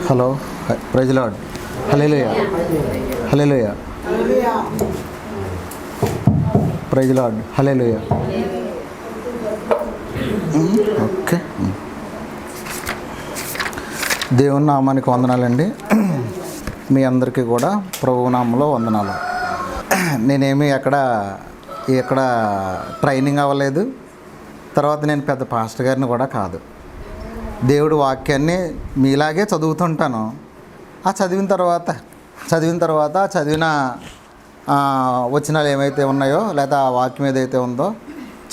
Hello, praise Lord. Hallelujah, hallelujah, praise Lord, hallelujah. Okay, దేవుని నామానికి వందనాలండి. మీ అందరికీ కూడా ప్రభువు నామంలో వందనాలు. నేనేమి ఎక్కడ ట్రైనింగ్ అవ్వలేదు. తర్వాత నేను పెద్ద పాస్టర్ గారిని కూడా కాదు. దేవుడి వాక్యాన్ని మీలాగే చదువుతుంటాను. ఆ చదివిన తర్వాత చదివిన వచనాలు ఏమైతే ఉన్నాయో లేదా ఆ వాక్యం ఏదైతే ఉందో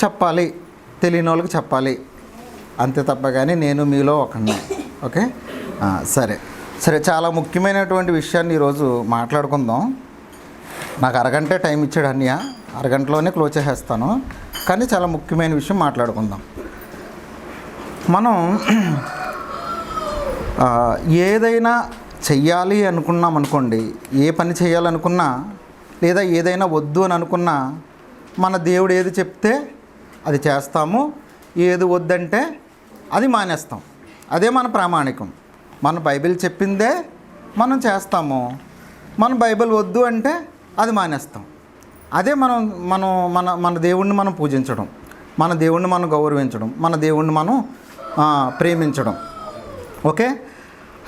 చెప్పాలి, తెలియని వాళ్ళకి చెప్పాలి, అంతే తప్ప కానీ నేను మీలో ఒకడిని. ఓకే, సరే చాలా ముఖ్యమైనటువంటి విషయాన్ని ఈరోజు మాట్లాడుకుందాం. నాకు అరగంటే టైం ఇచ్చాడు అన్నయ్య, అరగంటలోనే క్లోజ్ చేసేస్తాను. కానీ చాలా ముఖ్యమైన విషయం మాట్లాడుకుందాం. మనం ఏదైనా చెయ్యాలి అనుకున్నాం అనుకోండి, ఏ పని చేయాలనుకున్నా లేదా ఏదైనా వద్దు అని అనుకున్నా మన దేవుడు ఏది చెప్తే అది చేస్తాము, ఏది వద్దంటే అది మానేస్తాం. అదే మన ప్రామాణికం. మన బైబిల్ చెప్పిందే మనం చేస్తాము, మన బైబిల్ వద్దు అంటే అది మానేస్తాం. అదే మన దేవుణ్ణి మనం పూజించడం, మన దేవుణ్ణి మనం గౌరవించడం, మన దేవుణ్ణి మనం ప్రేమించడం. ఓకే,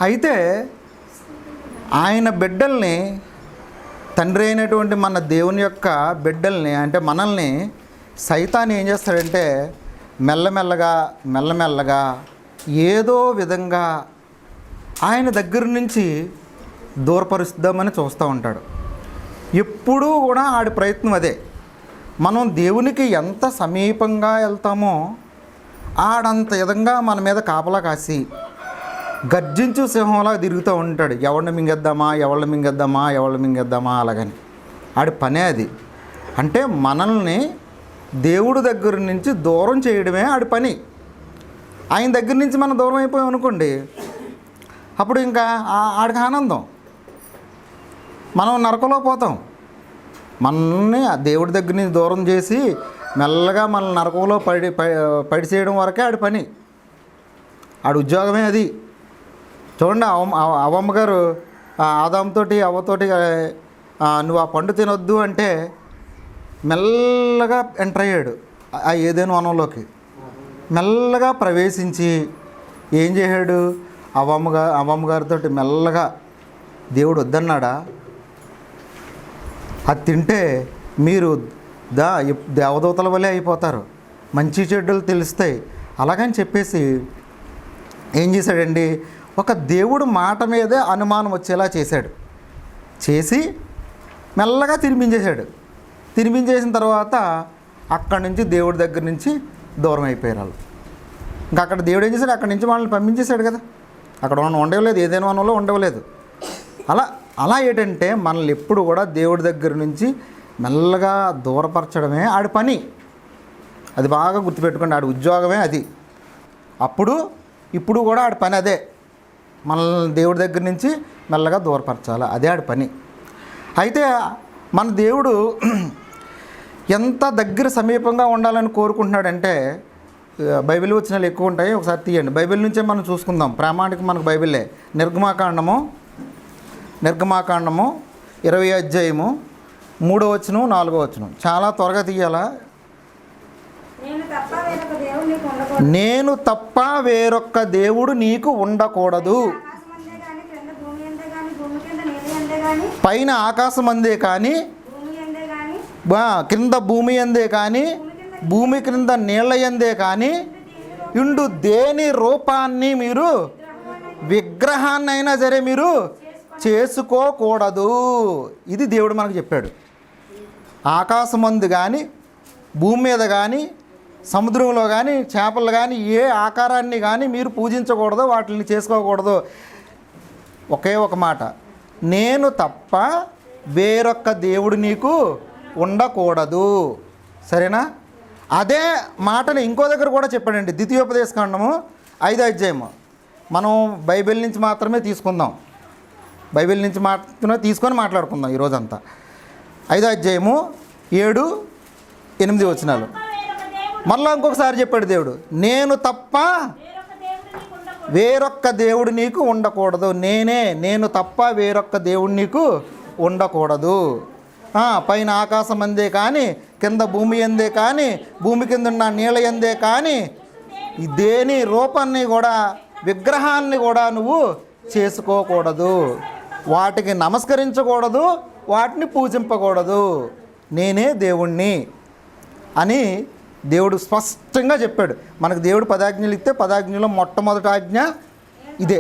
అయితే ఆయన బిడ్డల్ని, తండ్రి అయినటువంటి మన దేవుని యొక్క బిడ్డల్ని అంటే మనల్ని సైతాన్ ఏం చేస్తాడంటే మెల్లమెల్లగా ఏదో విధంగా ఆయన దగ్గర నుంచి దూరపరుస్తామని చూస్తూ ఉంటాడు. ఎప్పుడూ కూడా ఆడి ప్రయత్నం అదే. మనం దేవునికి ఎంత సమీపంగా వెళ్తామో ఆడంత విధంగా మన మీద కాపలా కాసి గర్జించు సింహంలా తిరుగుతూ ఉంటాడు. ఎవరిని మింగేద్దామా అలాగని. ఆడి పనే అది. అంటే మనల్ని దేవుడి దగ్గర నుంచి దూరం చేయడమే ఆడి పని. ఆయన దగ్గర నుంచి మనం దూరం అయిపోయాం అనుకోండి, అప్పుడు ఇంకా ఆడికి ఆనందం, మనం నరకంలో పోతాం. మనల్ని దేవుడి దగ్గర నుంచి దూరం చేసి మెల్లగా మన నరకంలో పడి చేయడం వరకే ఆడి పని, ఆడి ఉద్యోగమే అది. చూడండి, అవ్వమ్మ గారు ఆదాంతోటి అవ్వతోటి నువ్వు ఆ పండు తినొద్దు అంటే మెల్లగా ఎంటర్ అయ్యాడు ఆ ఏదైనా వనంలోకి. మెల్లగా ప్రవేశించి ఏం చేశాడు, అవ్వమ్మ గారితో మెల్లగా దేవుడు వద్దన్నాడా, అది తింటే మీరు దేవదూతల వలె అయిపోతారు, మంచి చెడ్డలు తెలుస్తాయి అలాగని చెప్పేసి ఏం చేశాడండి, ఒక దేవుడు మాట మీదే అనుమానం వచ్చేలా చేసి మెల్లగా తినిపించేసిన తర్వాత అక్కడి నుంచి దేవుడి దగ్గర నుంచి దూరం అయిపోయారు వాళ్ళు. ఇంకా అక్కడ దేవుడు ఏం చేశాడు, అక్కడి నుంచి వాళ్ళని పంపించేశాడు కదా. అక్కడ ఉండవలేదు, ఏదైనా వనంలో ఉండవలేదు. అలా ఏంటంటే మనల్ని ఎప్పుడు కూడా దేవుడి దగ్గర నుంచి మెల్లగా దూరపరచడమే ఆడి పని. అది బాగా గుర్తుపెట్టుకోండి, ఆడి ఉద్యోగమే అది. ఇప్పుడు కూడా ఆడి పని అదే, మనల్ని దేవుడి దగ్గర నుంచి మెల్లగా దూరపరచాలి, అదే ఆడి పని. అయితే మన దేవుడు ఎంత దగ్గర సమీపంగా ఉండాలని కోరుకుంటున్నాడంటే, బైబిల్ వచనాలు ఎక్కువ ఉంటాయి, ఒకసారి తీయండి. బైబిల్ నుంచే మనం చూసుకుందాం. ప్రామాణికం మనకు బైబిలే. నిర్గమాకాండము 20వ అధ్యాయము 3వ వచనం 4వ వచనం. చాలా త్వరగా తీయాలా. నేను తప్ప వేరొక్క దేవుడు నీకు ఉండకూడదు. పైన ఆకాశం అందే కానీ క్రింద భూమి అందే కానీ భూమి క్రింద నీళ్ళ యందే కానీ ఇండు దేని రూపాన్ని మీరు విగ్రహాన్నైనా సరే మీరు చేసుకోకూడదు. ఇది దేవుడు మనకు చెప్పాడు. ఆకాశమందు కానీ భూమి మీద కానీ సముద్రంలో కానీ చేపలు కానీ ఏ ఆకారాన్ని కానీ మీరు పూజించకూడదు, వాటిని చేసుకోకూడదు. ఒకే ఒక మాట, నేను తప్ప వేరొక్క దేవుడు నీకు ఉండకూడదు. సరేనా? అదే మాటని ఇంకో దగ్గర కూడా చెప్పాడండి. ద్వితీయోపదేశకాండము 5వ అధ్యాయము. మనం బైబిల్ నుంచి మాత్రమే తీసుకుందాం, బైబిల్ నుంచి తీసుకొని మాట్లాడుకుందాం ఈరోజంతా. 5వ అధ్యాయము 7, 8 వచనాలు. మళ్ళీ ఇంకొకసారి చెప్పాడు దేవుడు, నేను తప్ప వేరొక్క దేవుడు నీకు ఉండకూడదు. నేను తప్ప వేరొక్క దేవుడు నీకు ఉండకూడదు. పైన ఆకాశం అందే కానీ, కింద భూమి అందే కానీ, భూమి కింద ఉన్న నీళ్ళ అందే కానీ దేని రూపాన్ని కూడా, విగ్రహాన్ని కూడా నువ్వు చేసుకోకూడదు. వాటికి నమస్కరించకూడదు, వాటిని పూజింపకూడదు. నేనే దేవుణ్ణి అని దేవుడు స్పష్టంగా చెప్పాడు. మనకు దేవుడు 10 ఆజ్ఞలు ఇస్తే 10 ఆజ్ఞలో మొట్టమొదటి ఆజ్ఞ ఇదే,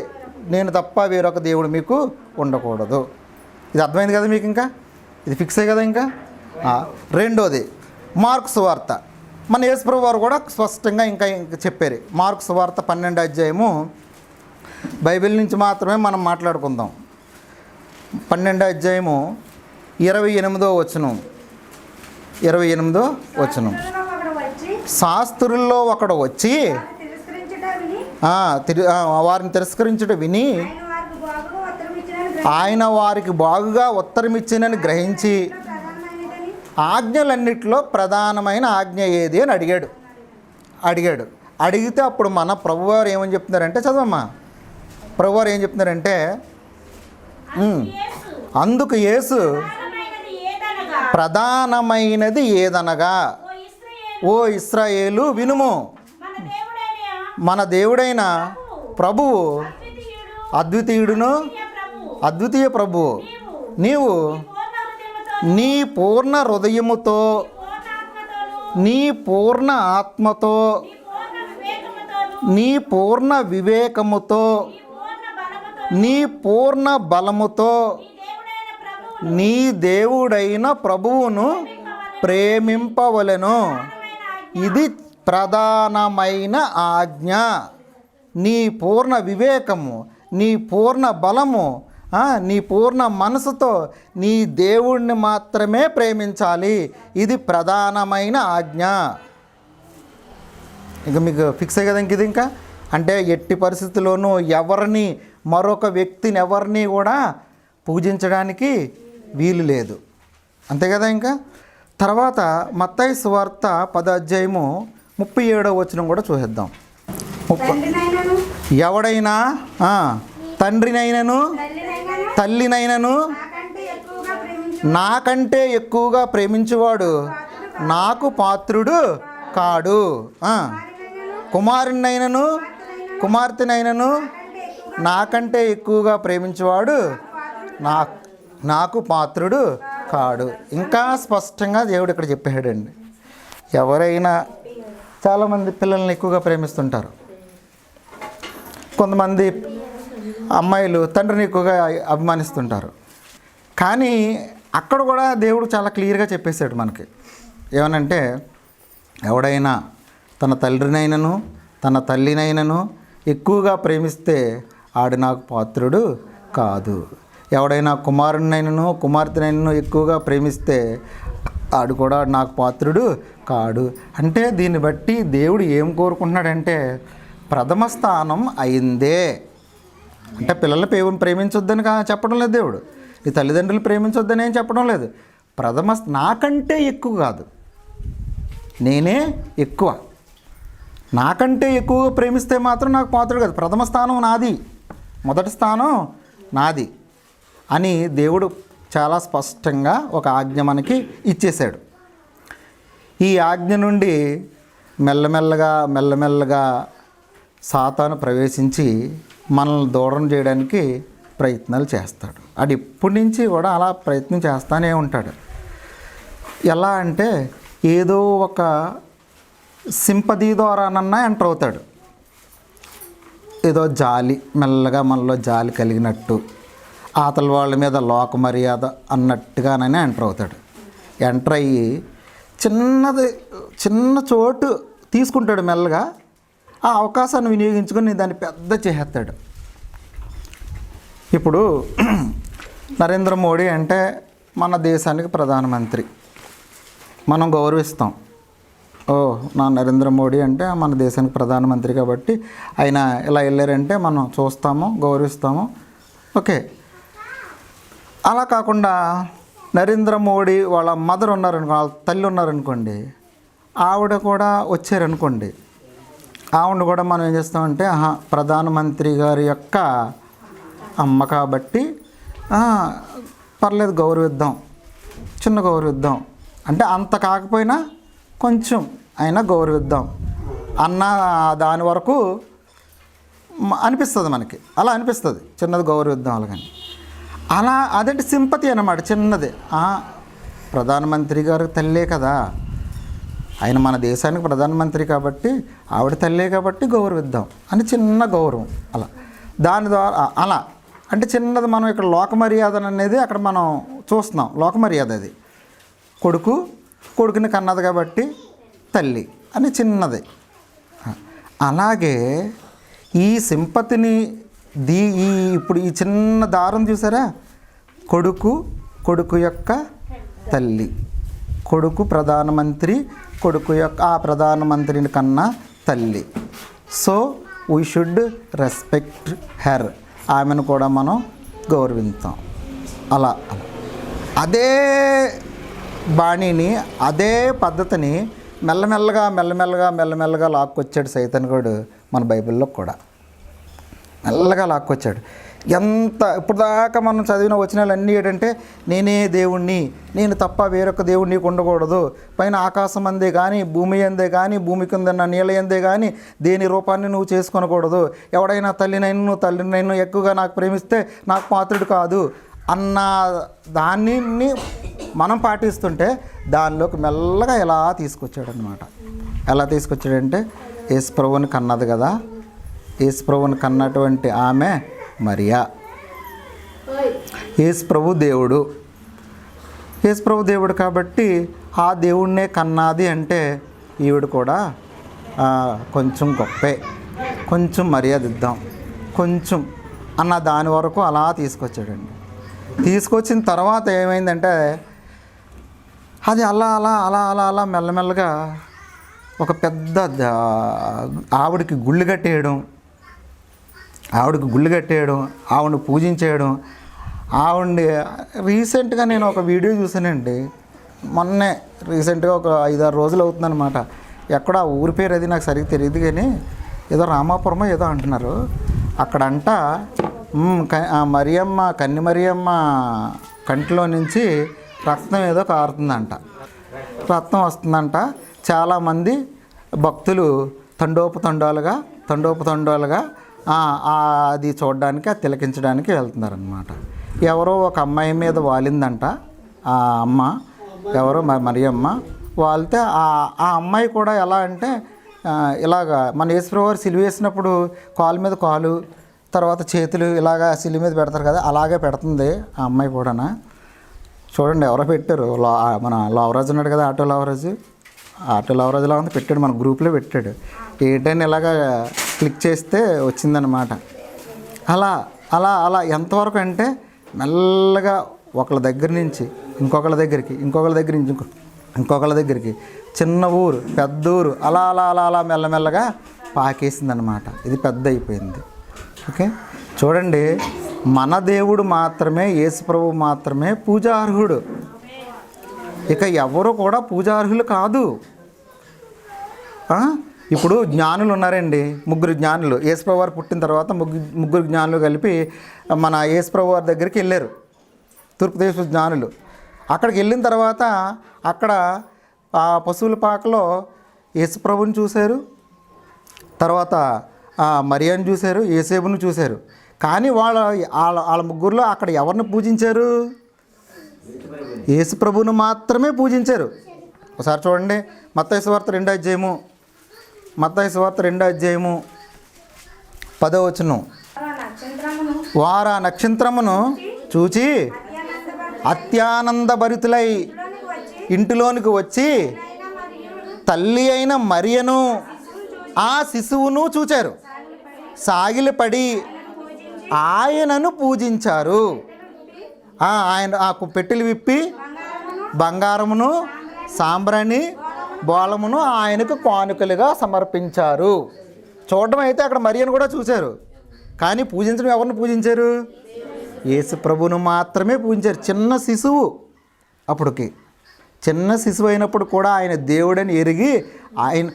నేను తప్ప వేరొక దేవుడు మీకు ఉండకూడదు. ఇది అర్థమైంది కదా మీకు? ఇంకా ఇది ఫిక్స్ అయ్యి కదా. ఇంకా రెండోది మార్కు సువార్త. మన యేసుప్రభు వారు కూడా స్పష్టంగా ఇంకా చెప్పారు. మార్కు సువార్త 12వ అధ్యాయము, బైబిల్ నుంచి మాత్రమే మనం మాట్లాడుకుందాం. 12వ అధ్యాయము 28వ వచనం. 28వ వచనం. శాస్త్రుల్లో ఒకడు వచ్చి వారిని తిరస్కరించుట విని ఆయన వారికి బాగుగా ఉత్తరమిచ్చినని గ్రహించి ఆజ్ఞలన్నిటిలో ప్రధానమైన ఆజ్ఞ ఏది అని అడిగాడు. అడిగితే అప్పుడు మన ప్రభువారు ఏమని చెప్తున్నారంటే, చదవమ్మా, ప్రభువారు ఏం చెప్తున్నారంటే, అందుకు యేసు ప్రధానమైనది ఏదనగా, ఓ ఇశ్రాయేలు వినుము, మన దేవుడైన ప్రభువు అద్వితీయ ప్రభువు. నీవు నీ పూర్ణ హృదయముతో, నీ పూర్ణ ఆత్మతో, నీ పూర్ణ వివేకముతో, నీ పూర్ణ బలముతో నీ దేవుడైన ప్రభువును ప్రేమింపవలెను. ఇది ప్రధానమైన ఆజ్ఞ. నీ పూర్ణ వివేకము, నీ పూర్ణ బలము, నీ పూర్ణ మనసుతో నీ దేవుణ్ణి మాత్రమే ప్రేమించాలి. ఇది ప్రధానమైన ఆజ్ఞ. ఇక మీకు ఫిక్స్ అయ్యి కదా. ఇంక ఇది ఇంకా అంటే ఎట్టి పరిస్థితుల్లోనూ ఎవరిని, మరొక వ్యక్తిని ఎవరిని కూడా పూజించడానికి వీలు లేదు. అంతే కదా. ఇంకా తర్వాత మత్తయి సువార్త 10వ అధ్యాయము 37వ వచనం కూడా చూసేద్దాం. ఎవడైనా తండ్రినైనను తల్లినైనను నాకంటే ఎక్కువగా ప్రేమించువాడు నాకు పాత్రుడు కాడు. కుమారునైనను కుమార్తెనైనను నాకంటే ఎక్కువగా ప్రేమించువాడు నాకు పాత్రుడు కాడు. ఇంకా స్పష్టంగా దేవుడు ఇక్కడ చెప్పాడండి. ఎవరైనా, చాలామంది పిల్లల్ని ఎక్కువగా ప్రేమిస్తుంటారు. కొంతమంది అమ్మాయిలు తండ్రిని ఎక్కువగా అభిమానిస్తుంటారు. కానీ అక్కడ కూడా దేవుడు చాలా క్లియర్గా చెప్పేశాడు మనకి. ఏమనంటే, ఎవడైనా తన తండ్రినైనను తన తల్లినైనను ఎక్కువగా ప్రేమిస్తే ఆడు నాకు పాత్రుడు కాదు. ఎవడైనా కుమారుడినైనను కుమార్తెనైనను ఎక్కువగా ప్రేమిస్తే ఆడు కూడా నాకు పాత్రుడు కాడు. అంటే దీన్ని బట్టి దేవుడు ఏం కోరుకుంటున్నాడంటే, ప్రథమ స్థానం అయిందే. అంటే పిల్లల్ని ప్రేమించొద్దని చెప్పడం లేదు దేవుడు, నీ తల్లిదండ్రులు ప్రేమించొద్దని ఏం చెప్పడం లేదు. నాకంటే ఎక్కువ కాదు, నేనే ఎక్కువ. నాకంటే ఎక్కువగా ప్రేమిస్తే మాత్రం నాకు పాత్రుడు కాదు. ప్రథమ స్థానం నాది, మొదటి స్థానం నాది అని దేవుడు చాలా స్పష్టంగా ఒక ఆజ్ఞ మనకి ఇచ్చేశాడు. ఈ ఆజ్ఞ నుండి మెల్లమెల్లగా సాతాను ప్రవేశించి మనల్ని దూరం చేయడానికి ప్రయత్నాలు చేస్తాడు. అది ఇప్పటి నుంచి కూడా అలా ప్రయత్నం చేస్తూనే ఉంటాడు. ఎలా అంటే, ఏదో ఒక సింపతి ద్వారానన్నా ఎంటర్ అవుతాడు. ఏదో జాలి, మెల్లగా మనలో జాలి కలిగినట్టు, ఆతల వాళ్ళ మీద లోక మర్యాద అన్నట్టుగానే ఎంటర్ అవుతాడు. ఎంటర్ అయ్యి చిన్న చోటు తీసుకుంటాడు. మెల్లగా ఆ అవకాశాన్ని వినియోగించుకొని దాన్ని పెద్ద చేసేస్తాడు. ఇప్పుడు నరేంద్ర మోడీ అంటే మన దేశానికి ప్రధానమంత్రి, మనం గౌరవిస్తాం. నా నరేంద్ర మోడీ అంటే మన దేశానికి ప్రధానమంత్రి కాబట్టి ఆయన ఇలా వెళ్ళారంటే మనం చూస్తాము, గౌరవిస్తాము. ఓకే. అలా కాకుండా నరేంద్ర మోడీ వాళ్ళ మదర్ ఉన్నారనుకో, వాళ్ళ తల్లి ఉన్నారనుకోండి, ఆవిడ కూడా వచ్చారనుకోండి, ఆవిడ కూడా మనం ఏం చేస్తామంటే ప్రధానమంత్రి గారి యొక్క అమ్మ కాబట్టి పర్లేదు గౌరవిద్దాం, చిన్న గౌరవిద్దాం అంటే అంత కాకపోయినా కొంచెం అయినా గౌరవిద్దాం అన్న దాని వరకు అనిపిస్తుంది మనకి. అలా అనిపిస్తుంది, చిన్నది గౌరవిద్దాం అలాగని. అలా అదంటే సింపతి అన్నమాట, చిన్నది. ప్రధానమంత్రి గారు తల్లే కదా, ఆయన మన దేశానికి ప్రధానమంత్రి కాబట్టి ఆవిడ తల్లే కాబట్టి గౌరవిద్దాం అని చిన్న గౌరవం. అలా దాని ద్వారా అలా అంటే చిన్నది. మనం ఇక్కడ లోక మర్యాద అనేది అక్కడ మనం చూస్తున్నాం. లోక మర్యాద అది కొడుకుని కన్నది కాబట్టి తల్లి అని చిన్నది. అలాగే ఈ సింపతిని ఇప్పుడు ఈ చిన్న దారం చూసారా, కొడుకు యొక్క తల్లి, కొడుకు ప్రధానమంత్రి, కొడుకు యొక్క ఆ ప్రధానమంత్రిని కన్నా తల్లి. So we should respect her, ఆమెను కూడా మనం గౌరవిస్తాం. అలా అదే బాణీని అదే పద్ధతిని మెల్లమెల్లగా లాక్కొచ్చాడు సైతానుగాడు మన బైబిల్లో కూడా. మెల్లగా లాక్కొచ్చాడు. ఇప్పుడు దాకా మనం చదివిన వచనాలన్నీ ఏంటంటే నేనే దేవుణ్ణి, నేను తప్ప వేరొక దేవుడు నీకు ఉండకూడదు, పైన ఆకాశం అందే కానీ భూమి అందే కానీ భూమి కింద నీళ్ళ అందే కానీ దేని రూపాన్ని నువ్వు చేసుకొనకూడదు, ఎవడైనా తల్లినైనా ఎక్కువగా నాకు ప్రేమిస్తే నాకు పాత్రుడు కాదు అన్న దాన్ని మనం పాటిస్తుంటే దానిలోకి మెల్లగా ఎలా తీసుకొచ్చాడు అనమాట. ఎలా తీసుకొచ్చాడంటే యేసు ప్రభువుని కన్నది కదా, యేసు ప్రభువుని కన్నటువంటి ఆమె మరియా. యేసు ప్రభు దేవుడు, యేసు ప్రభు దేవుడు కాబట్టి ఆ దేవుడినే కన్నాది అంటే ఈవిడ కూడా కొంచెం గొప్పే, కొంచెం మర్యాద ఇద్దాం కొంచెం అన్న దాని వరకు అలా తీసుకొచ్చాడండి. తీసుకొచ్చిన తర్వాత ఏమైందంటే అది అలా మెల్లమెల్లగా ఒక పెద్ద ఆవిడకి గుళ్ళు కట్టేయడం, ఆవిడని పూజించేయడం. ఆవిడ్ని రీసెంట్గా నేను ఒక వీడియో చూసానండి, మొన్నే రీసెంట్గా ఒక 5-6 రోజులు అవుతుందన్నమాట. ఎక్కడ ఊరి పేరు అది నాకు సరిగ్గా తెలియదు కానీ ఏదో రామాపురమో ఏదో అంటున్నారు. అక్కడంట మరియమ్మ, కన్ని మరియమ్మ కంటిలో నుంచి రక్తం ఏదో కారుతుందంట, రక్తం వస్తుందంట. చాలామంది భక్తులు తండోపతండాలుగా అది చూడడానికి, అది తిలకించడానికి వెళ్తున్నారనమాట. ఎవరో ఒక అమ్మాయి మీద వాలిందంట ఆ అమ్మ, ఎవరో మరియమ్మ వాలితే ఆ అమ్మాయి కూడా ఎలా అంటే ఇలాగా మన యేసుప్రభువు వారు సిలువ వేసినప్పుడు కాలు మీద కాలు, తర్వాత చేతులు ఇలాగా సిలువ మీద పెడతారు కదా, అలాగే పెడుతుంది ఆ అమ్మాయి కూడా. చూడండి ఎవరో పెట్టారు, మన లావరాజు ఉన్నాడు కదా, ఆటో లావరాజులా ఉంది, పెట్టాడు, మన గ్రూప్లో పెట్టాడు. ఏంటని ఇలాగా క్లిక్ చేస్తే వచ్చిందనమాట. అలా ఎంతవరకు అంటే మెల్లగా ఒకళ్ళ దగ్గర నుంచి ఇంకొకళ్ళ దగ్గరికి చిన్న ఊరు పెద్ద ఊరు అలా మెల్లమెల్లగా పాకేసిందనమాట. ఇది పెద్ద అయిపోయింది. ఓకే, చూడండి, మన దేవుడు మాత్రమే, యేసు ప్రభువు మాత్రమే పూజార్హుడు. ఇక ఎవరు కూడా పూజార్హులు కాదు. ఇప్పుడు జ్ఞానులు ఉన్నారండి, 3 జ్ఞానులు. యేసు ప్రభు వారు పుట్టిన తర్వాత 3 జ్ఞానులు కలిపి మన యేసు ప్రభు వారి దగ్గరికి వెళ్ళారు, తూర్పుదేశ జ్ఞానులు. అక్కడికి వెళ్ళిన తర్వాత అక్కడ ఆ పశువుల పాకలో యేసు ప్రభుని చూశారు, తర్వాత మరియాని చూశారు, యేసేపుని చూశారు. కానీ వాళ్ళ ముగ్గురులో అక్కడ ఎవరిని పూజించారు? యేసు ప్రభువును మాత్రమే పూజించారు. ఒకసారి చూడండి, మత్తయి సువార్త 2వ అధ్యాయము 10వ వచనం. వారు ఆ నక్షత్రమును చూచి అత్యానందభరితులై ఇంటిలోనికి వచ్చి తల్లి అయిన మరియను ఆ శిశువును చూచారు, సాగిలపడి ఆయనను పూజించారు. ఆయన ఆ పెట్టెలు విప్పి బంగారమును, సాంబ్రాణి, బోళమును ఆయనకు కానుకలుగా సమర్పించారు. చూడడం అయితే అక్కడ మరియను కూడా చూశారు, కానీ పూజించడం ఎవరిని పూజించారు? యేసు ప్రభువును మాత్రమే పూజించారు. చిన్న శిశువు, అప్పటికి చిన్న శిశువు అయినప్పుడు కూడా ఆయన దేవుడని ఎరిగి ఆయన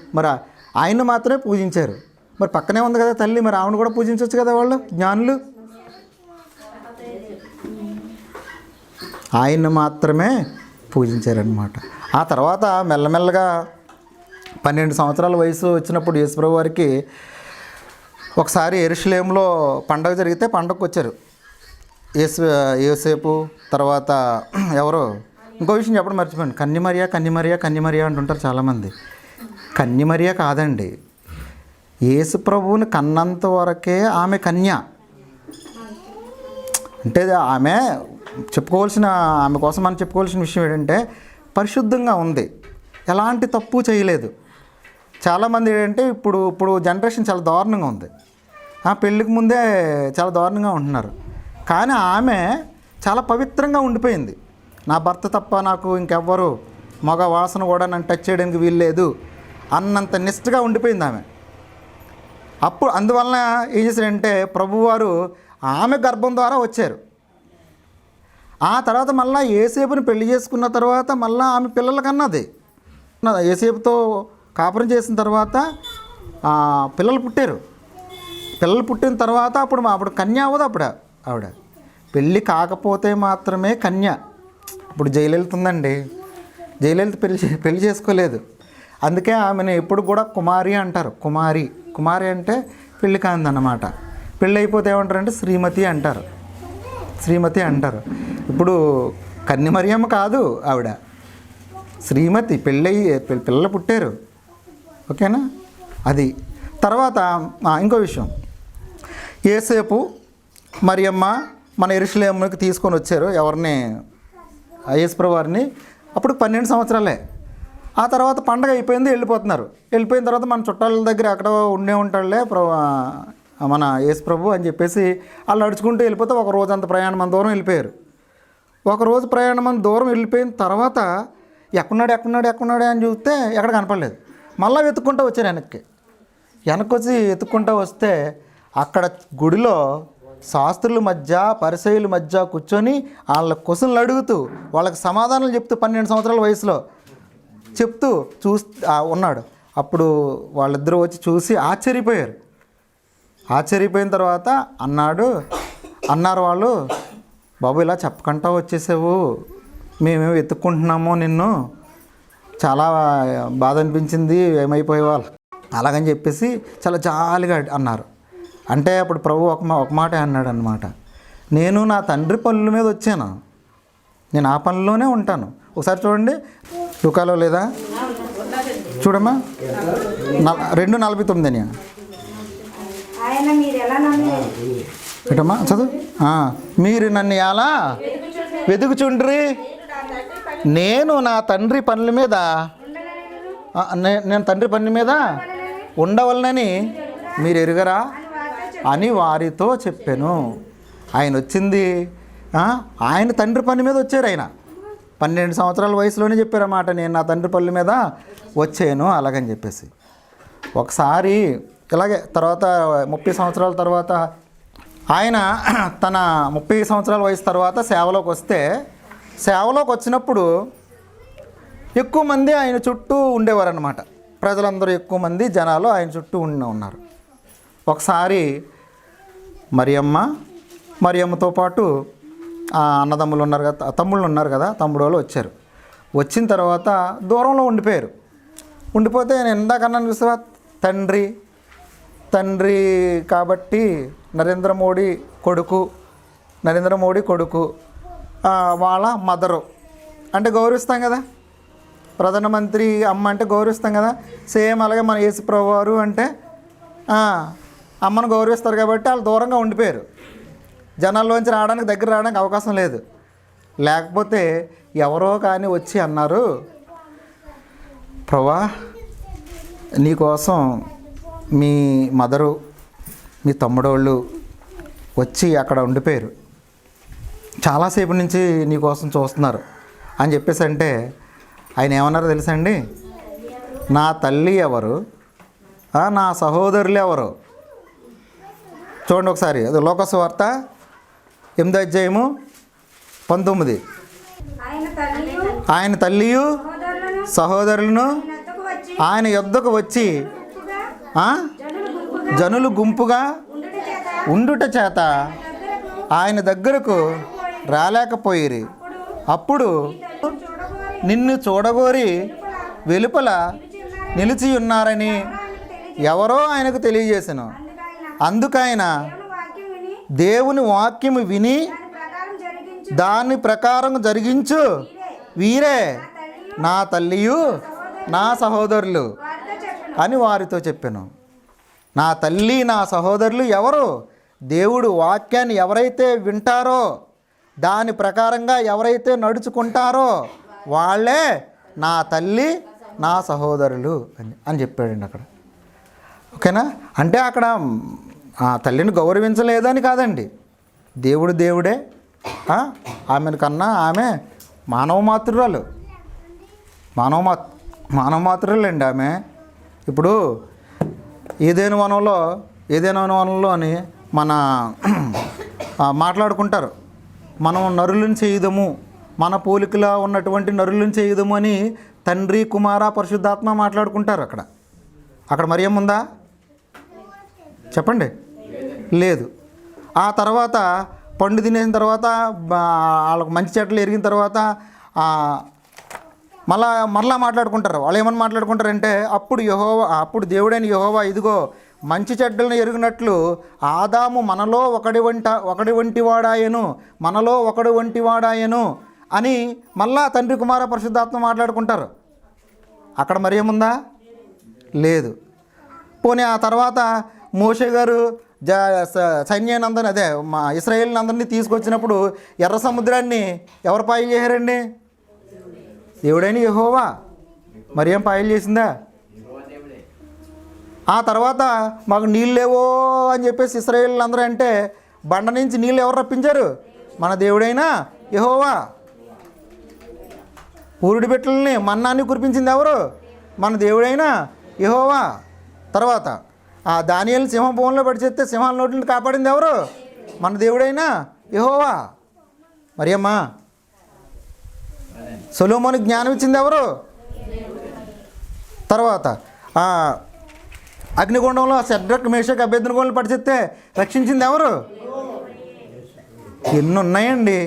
ఆయన్ని మాత్రమే పూజించారు. మరి పక్కనే ఉంది కదా తల్లి, మరి ఆవిడ కూడా పూజించవచ్చు కదా వాళ్ళు జ్ఞానులు. ఆయన్ని మాత్రమే పూజించారనమాట. ఆ తర్వాత మెల్లమెల్లగా 12 సంవత్సరాల వయసు వచ్చినప్పుడు యేసుప్రభు వారికి ఒకసారి యెరూషలేములో పండగ జరిగితే పండగకు వచ్చారు. యోసేపు, తర్వాత ఎవరో ఇంకో విషయం చెప్పడం మర్చిపోయాను, కన్యమరియా అంటుంటారు చాలామంది. కన్యమరియా కాదండి, యేసుప్రభువుని కన్నంత వరకే ఆమె కన్య. అంటే ఆమె ఆమె కోసం మనం చెప్పుకోవాల్సిన విషయం ఏంటంటే పరిశుద్ధంగా ఉంది, ఎలాంటి తప్పు చేయలేదు. చాలామంది ఏంటంటే ఇప్పుడు జనరేషన్ చాలా దారుణంగా ఉంది. పెళ్ళికి ముందే చాలా దారుణంగా ఉంటున్నారు. కానీ ఆమె చాలా పవిత్రంగా ఉండిపోయింది. నా భర్త తప్ప నాకు ఇంకెవ్వరు, మగ వాసన కూడా నన్ను టచ్ చేయడానికి వీల్లేదు అన్నంత నిష్ఠగా ఉండిపోయింది ఆమె. అందువలన ఏం చేశారంటే ప్రభువారు ఆమె గర్భం ద్వారా వచ్చారు. ఆ తర్వాత మళ్ళీ యేసేపుని పెళ్లి చేసుకున్న తర్వాత మళ్ళీ ఆమె పిల్లలకన్నది. యేసేపుతో కాపురం చేసిన తర్వాత పిల్లలు పుట్టారు. పిల్లలు పుట్టిన తర్వాత అప్పుడు కన్య అవ్వదు. ఆవిడ పెళ్ళి కాకపోతే మాత్రమే కన్య. ఇప్పుడు జయలలిత ఉందండి, జయలలిత పెళ్లి చేసుకోలేదు. అందుకే ఆమెను ఎప్పుడు కూడా కుమారి అంటారు. కుమారి అంటే పెళ్ళి కాందన్నమాట. పెళ్ళి అయిపోతే ఏమంటారంటే శ్రీమతి అంటారు. ఇప్పుడు కన్యమరియమ్మ కాదు ఆవిడ, శ్రీమతి. పిల్లలు పుట్టారు. ఓకేనా? అది తర్వాత ఇంకో విషయం, యేసేపు మరియమ్మ మన యెరూషలేముకి తీసుకొని వచ్చారు ఎవరిని, యేసుప్రభు వారిని. అప్పుడు 12 సంవత్సరాలే. ఆ తర్వాత పండగ అయిపోయింది, వెళ్ళిపోతున్నారు. వెళ్ళిపోయిన తర్వాత మన చుట్టాల దగ్గర అక్కడ ఉంటాడులే మన యేసుప్రభు అని చెప్పేసి వాళ్ళు నడుచుకుంటూ వెళ్ళిపోతే ఒక రోజు అంత ప్రయాణం దూరం వెళ్ళిపోయారు. ఒకరోజు ప్రయాణం దూరం వెళ్ళిపోయిన తర్వాత ఎక్కడున్నాడు అని చూస్తే ఎక్కడ కనపడలేదు. మళ్ళీ వెతుక్కుంటూ వచ్చారు వెనక్కి వచ్చి వెతుక్కుంటూ వస్తే అక్కడ గుడిలో శాస్త్రుల మధ్య పరిసయ్యుల మధ్య కూర్చొని వాళ్ళ క్వశ్చన్లు అడుగుతూ వాళ్ళకి సమాధానాలు చెప్తూ 12 సంవత్సరాల వయసులో చెప్తూ ఉన్నాడు. అప్పుడు వాళ్ళిద్దరూ వచ్చి చూసి ఆశ్చర్యపోయారు. ఆశ్చర్యపోయిన తర్వాత అన్నారు వాళ్ళు, బాబు ఇలా చెప్పకుండా వచ్చేసావు, మేమేమి వెతుక్కుంటున్నామో నిన్ను, చాలా బాధ అనిపించింది, ఏమైపోయేవా అలాగని చెప్పేసి చాలా జాలిగా అన్నారు. అంటే అప్పుడు ప్రభు ఒక మాట అన్నాడు అన్నమాట, నేను నా తండ్రి పనుల మీద వచ్చాను, నేను ఆ పనిలోనే ఉంటాను. ఒకసారి చూడండి, లూకాలో లేదా చూడమ్మా, 2:49 ఏంటమ్మా చదువు. మీరు నన్ను ఎలా వెతుకుచుండ్రి, నేను నా తండ్రి పనుల మీద ఉండవలనని మీరు ఎరుగరా అని వారితో చెప్పాను. ఆయన వచ్చింది ఆయన తండ్రి పని మీద వచ్చారు. ఆయన 12 సంవత్సరాల వయసులోనే చెప్పారన్నమాట, నేను నా తండ్రి పనుల మీద వచ్చాను అలాగని చెప్పేసి. ఒకసారి ఇలాగే తర్వాత 30 సంవత్సరాల తర్వాత ఆయన తన 30 సంవత్సరాల వయసు తర్వాత సేవలోకి వచ్చినప్పుడు ఎక్కువ మంది ఆయన చుట్టూ ఉండేవారన్నమాట. ప్రజలందరూ ఎక్కువ మంది జనాలు ఆయన చుట్టూ ఉన్నారు. ఒకసారి మరియమ్మతో పాటు అన్నదమ్ములు ఉన్నారు కదా, తమ్ముళ్ళు ఉన్నారు కదా, తమ్ముడు వాళ్ళు వచ్చారు. వచ్చిన తర్వాత దూరంలో ఉండిపోతే నేను ఇందాకన్నా చూసా తండ్రి కాబట్టి నరేంద్ర మోడీ కొడుకు వాళ్ళ మదరు అంటే గౌరవిస్తాం కదా, ప్రధానమంత్రి అమ్మ అంటే గౌరవిస్తాం కదా. సేమ్ అలాగే మన యేసుప్రభు వారు అంటే అమ్మను గౌరవిస్తారు కాబట్టి వాళ్ళు దూరంగా ఉండిపోయారు. జనాల్లోంచి దగ్గర రావడానికి అవకాశం లేదు. లేకపోతే ఎవరో కానీ వచ్చి అన్నారు, ప్రభా నీకోసం మీ మదరు మీ తమ్ముడోళ్ళు వచ్చి అక్కడ ఉండిపోయారు, చాలాసేపు నుంచి నీకోసం చూస్తున్నారు అని చెప్పేసి అంటే ఆయన ఏమన్నారో తెలుసా అండి, నా తల్లి ఎవరు, నా సహోదరులు ఎవరు. చూడండి ఒకసారి, అది లోకాసు వార్త 8:19. ఆయన తల్లియు సహోదరులను ఆయన యొద్దకు వచ్చి జనులు గుంపుగా ఉండుట చేత ఆయన దగ్గరకు రాలేకపోయిరి. అప్పుడు నిన్ను చూడగోరి వెలుపల నిలిచి ఉన్నారని ఎవరో ఆయనకు తెలియజేసెను. అందుకైన దేవుని వాక్యము విని దాని ప్రకారం జరిగించు వీరే నా తల్లియు నా సహోదరులు అని వారితో చెప్పాను. నా తల్లి నా సహోదరులు ఎవరు? దేవుడు వాక్యాన్ని ఎవరైతే వింటారో, దాని ప్రకారంగా ఎవరైతే నడుచుకుంటారో వాళ్ళే నా తల్లి నా సహోదరులు అని చెప్పాడండి అక్కడ. ఓకేనా? అంటే అక్కడ ఆ తల్లిని గౌరవించలేదని కాదండి. దేవుడు దేవుడే, ఆమెను కన్నా ఆమె మానవ మాతృరాలండి ఆమె. ఇప్పుడు ఏదైనా వనంలోని మన మాట్లాడుకుంటారు, మనం నరులను చేయదము, మన పోలికలా ఉన్నటువంటి నరులను చేయదము అని తండ్రి కుమార పరిశుద్ధాత్మ మాట్లాడుకుంటారు. అక్కడ మరియమ్మ ఉందా చెప్పండి? లేదు. ఆ తర్వాత పండు తినేసిన తర్వాత వాళ్ళకు మంచి చెట్లు ఎరిగిన తర్వాత మరలా మాట్లాడుకుంటారు. వాళ్ళు ఏమని మాట్లాడుకుంటారంటే, అప్పుడు దేవుడైన యెహోవా ఇదిగో మంచి చెడ్డలను ఎరిగినట్లు ఆదాము మనలో ఒకడి వంటి వాడాయను అని మళ్ళా తండ్రి కుమార పరిశుద్ధాత్మ మాట్లాడుకుంటారు. అక్కడ మరియమ్మ లేదు. పోనీ ఆ తర్వాత మోషే గారు సైన్యానందరినీ ఇశ్రాయేల్ అందరినీ తీసుకొచ్చినప్పుడు ఎర్ర సముద్రాన్ని ఎవరు పాయలు చేశారండి? దేవుడైన యెహోవా. మరియం పాయలు చేసిందా? ఆ తర్వాత మాకు నీళ్ళు లేవో అని చెప్పేసి ఇశ్రాయేల్ అందరూ అంటే బండ నుంచి నీళ్ళు ఎవరు రప్పించారు? మన దేవుడైన యెహోవా. ఊరుడి బిడ్డలని మన్నాన్ని కురిపించింది ఎవరు? మన దేవుడైన యెహోవా. తర్వాత ఆ దానియేలు సింహభూమంలో పడిచేస్తే సింహాల నోటిని కాపాడింది ఎవరు? మన దేవుడైన యెహోవా. మరియమ్మ. సొలొమోనుకి జ్ఞానం ఇచ్చింది ఎవరు? తర్వాత అగ్నిగుండంలో షడ్రక్ మేషక్ అబేద్నెగోలను పడిచేస్తే రక్షించింది ఎవరు? ఎన్ని ఉన్నాయండి.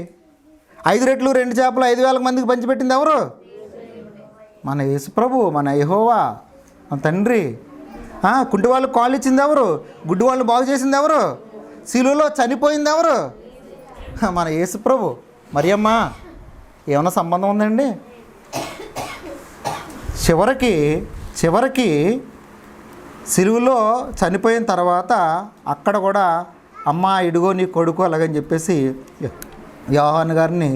5 రెట్లు 2 చేపలు 5,000 మందికి పంచిపెట్టింది ఎవరు? మన యేసు ప్రభు, మన యెహోవా, మన తండ్రి. కుంటి వాళ్ళకి కాళ్ళు ఇచ్చింది ఎవరు? గుడ్డి వాళ్ళు బాగు చేసింది ఎవరు? శిలువలో చనిపోయింది ఎవరు? మన యేసు ప్రభు. మరియమ్మ. ఏమైనా సంబంధం ఉందండి? చివరికి శిలువలో చనిపోయిన తర్వాత అక్కడ కూడా అమ్మ ఇడుగో నీ కొడుకు అలాగని చెప్పేసి యోహాను గారిని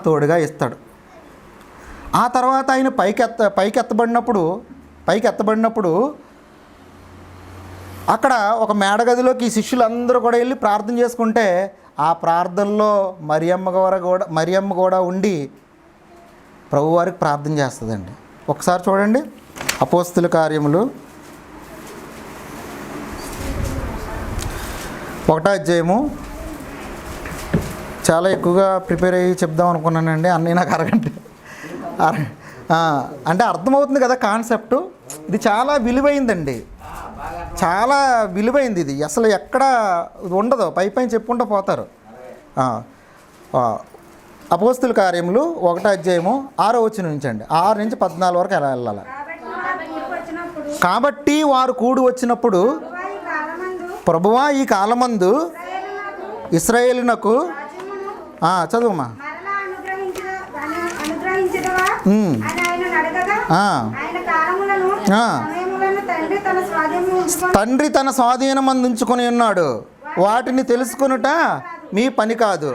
తోడుగా ఇస్తాడు. ఆ తర్వాత ఆయన పైకి ఎత్తబడినప్పుడు అక్కడ ఒక మేడగదిలోకి ఈ శిష్యులందరూ కూడా వెళ్ళి ప్రార్థన చేసుకుంటే ఆ ప్రార్థనలో మరియమ్మ కూడా ఉండి ప్రభువారికి ప్రార్థన చేస్తుందండి. ఒకసారి చూడండి, అపోస్తుల కార్యములు 1వ అధ్యాయము. చాలా ఎక్కువగా ప్రిపేర్ అయ్యి చెప్దాం అనుకున్నానండి, అన్నీ నాకు అంటే అర్థమవుతుంది కదా కాన్సెప్టు. ఇది చాలా విలువైందండి, చాలా విలువైంది ఇది. అసలు ఎక్కడ ఉండదు, పైన చెప్పుకుంటూ పోతారు. అపోస్తుల కార్యములు 1వ అధ్యాయము 6వ వచనం నుంచి అండి, 6 నుంచి 14 వరకు ఎలా వెళ్ళాలి. కాబట్టి వారు కూడి వచ్చినప్పుడు, ప్రభువా ఈ కాలమందు ఇశ్రాయేలునకు చదువుమా తండ్రి తన స్వాధీనమందు ఉంచుకొని ఉన్నాడు, వాటిని తెలుసుకొనుట మీ పని కాదు.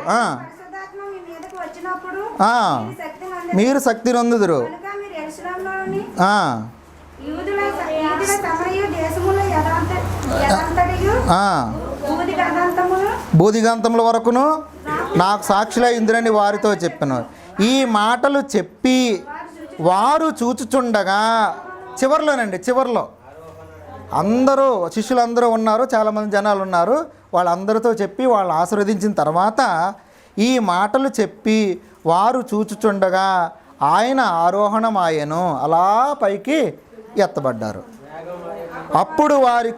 మీరు శక్తి నొందుదురు. బూదిగంతముల వరకును నాకు సాక్షులై ఇందురని వారితో చెప్పాను. ఈ మాటలు చెప్పి వారు చూచుచుండగా, చివరిలో అందరూ శిష్యులందరూ ఉన్నారు, చాలామంది జనాలు ఉన్నారు, వాళ్ళందరితో చెప్పి వాళ్ళు ఆశీర్వదించిన తర్వాత ఈ మాటలు చెప్పి వారు చూచుచుండగా ఆయన ఆరోహణమాయెను, అలా పైకి ఎత్తబడ్డారు. అప్పుడు వారి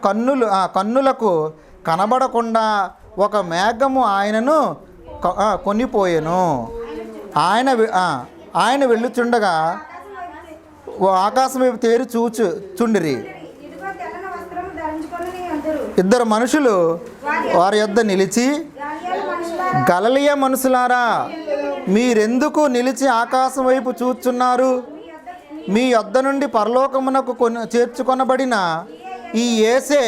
కన్నులకు కనబడకుండా ఒక మేఘము ఆయనను కొనిపోయెను. ఆయన వెళ్ళుచుండగా ఆకాశం వైపు తేరి చూచుచుండిరి. ఇద్దరు మనుషులు వారి యొద్ద నిలిచి, గలిలయ మనుషులారా, మీరెందుకు నిలిచి ఆకాశం వైపు చూచున్నారు? మీ యొద్ద నుండి పరలోకమునకు చేర్చుకొనబడిన ఈ యేసే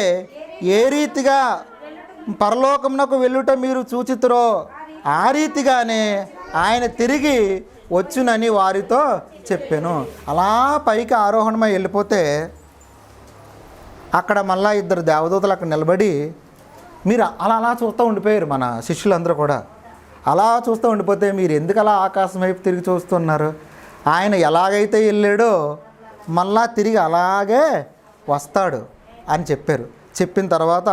ఏ రీతిగా పరలోకమునకు వెళ్ళుట మీరు చూచితురో ఆ రీతిగానే ఆయన తిరిగి వచ్చునని వారితో చెప్పాను. అలా పైకి ఆరోహణమై వెళ్ళిపోతే అక్కడ మళ్ళా ఇద్దరు దేవదూతలు అక్కడ నిలబడి, మీరు అలా చూస్తూ ఉండిపోయారు. మన శిష్యులందరూ కూడా అలా చూస్తూ ఉండిపోతే మీరు ఎందుకు అలా ఆకాశం వైపు తిరిగి చూస్తున్నారు? ఆయన ఎలాగైతే వెళ్ళాడో మళ్ళా తిరిగి అలాగే వస్తాడు అని చెప్పారు. చెప్పిన తర్వాత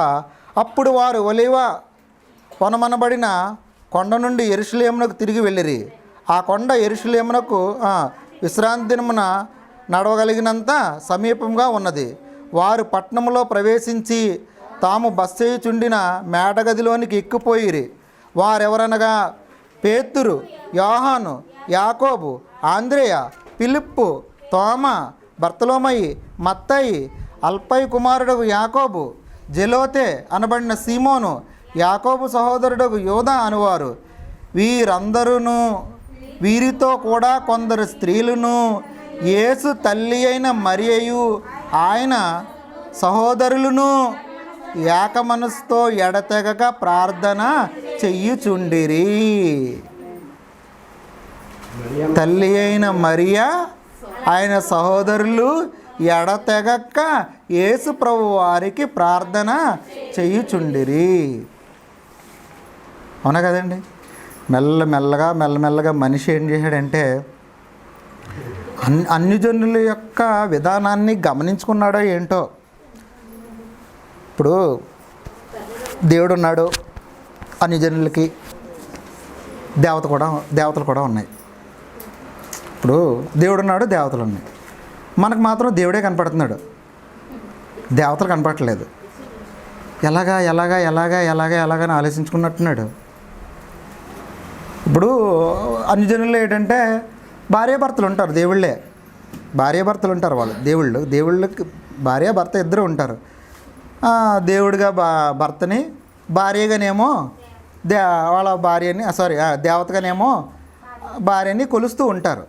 అప్పుడు వారు ఒలీవ కొనమనబడిన కొండ నుండి యెరూషలేమునకు తిరిగి వెళ్ళిరి. ఆ కొండ యెరూషలేమునకు విశ్రాంతి దినమున నడవగలిగినంత సమీపంగా ఉన్నది. వారు పట్టణంలో ప్రవేశించి తాము బస చేయుచుండిన మేడగదిలోనికి ఎక్కిపోయిరి. వారెవరనగా పేతురు, యోహాను, యాకోబు, ఆంద్రేయ, ఫిలిప్పు, తోమ, బర్తలోమయి, మత్తయి, అల్పై కుమారుడు యాకోబు, జెలోతే అనబడిన సీమోను, యాకోబు సహోదరుడు యోధా అనువారు. వీరితో కూడా కొందరు స్త్రీలను, యేసు తల్లి అయిన మరియయు ఆయన సహోదరులను ఏక మనసుతో ఎడతెగక ప్రార్థన చెయ్యుచుండిరి. తల్లి అయిన మరియా ఆయన సహోదరులు ఎడతెగక యేసు ప్రభు వారికి ప్రార్థన చెయ్యుచుండిరి. అవునా కదండి? మెల్లమెల్లగా మనిషి ఏం చేశాడంటే అన్ని జనుల యొక్క విధానాన్ని గమనించుకున్నాడో ఏంటో. ఇప్పుడు దేవుడు ఉన్నాడు, అన్ని జనులకి దేవతలు కూడా ఉన్నాయి. ఇప్పుడు దేవుడు ఉన్నాడు, దేవతలు ఉన్నాయి. మనకు మాత్రం దేవుడే కనపడుతున్నాడు, దేవతలు కనపడట్లేదు. ఎలాగని ఆలోచించుకున్నట్టున్నాడు. ఇప్పుడు అన్ని జనుల్లో ఏంటంటే భార్యాభర్తలు ఉంటారు, భార్యాభర్తలు ఉంటారు. వాళ్ళు దేవుళ్ళకి భార్యాభర్త ఇద్దరు ఉంటారు. దేవుడిగా భర్తని, భార్యగానేమో వాళ్ళ భార్యని దేవతగానేమో భార్యని కొలుస్తూ ఉంటారు.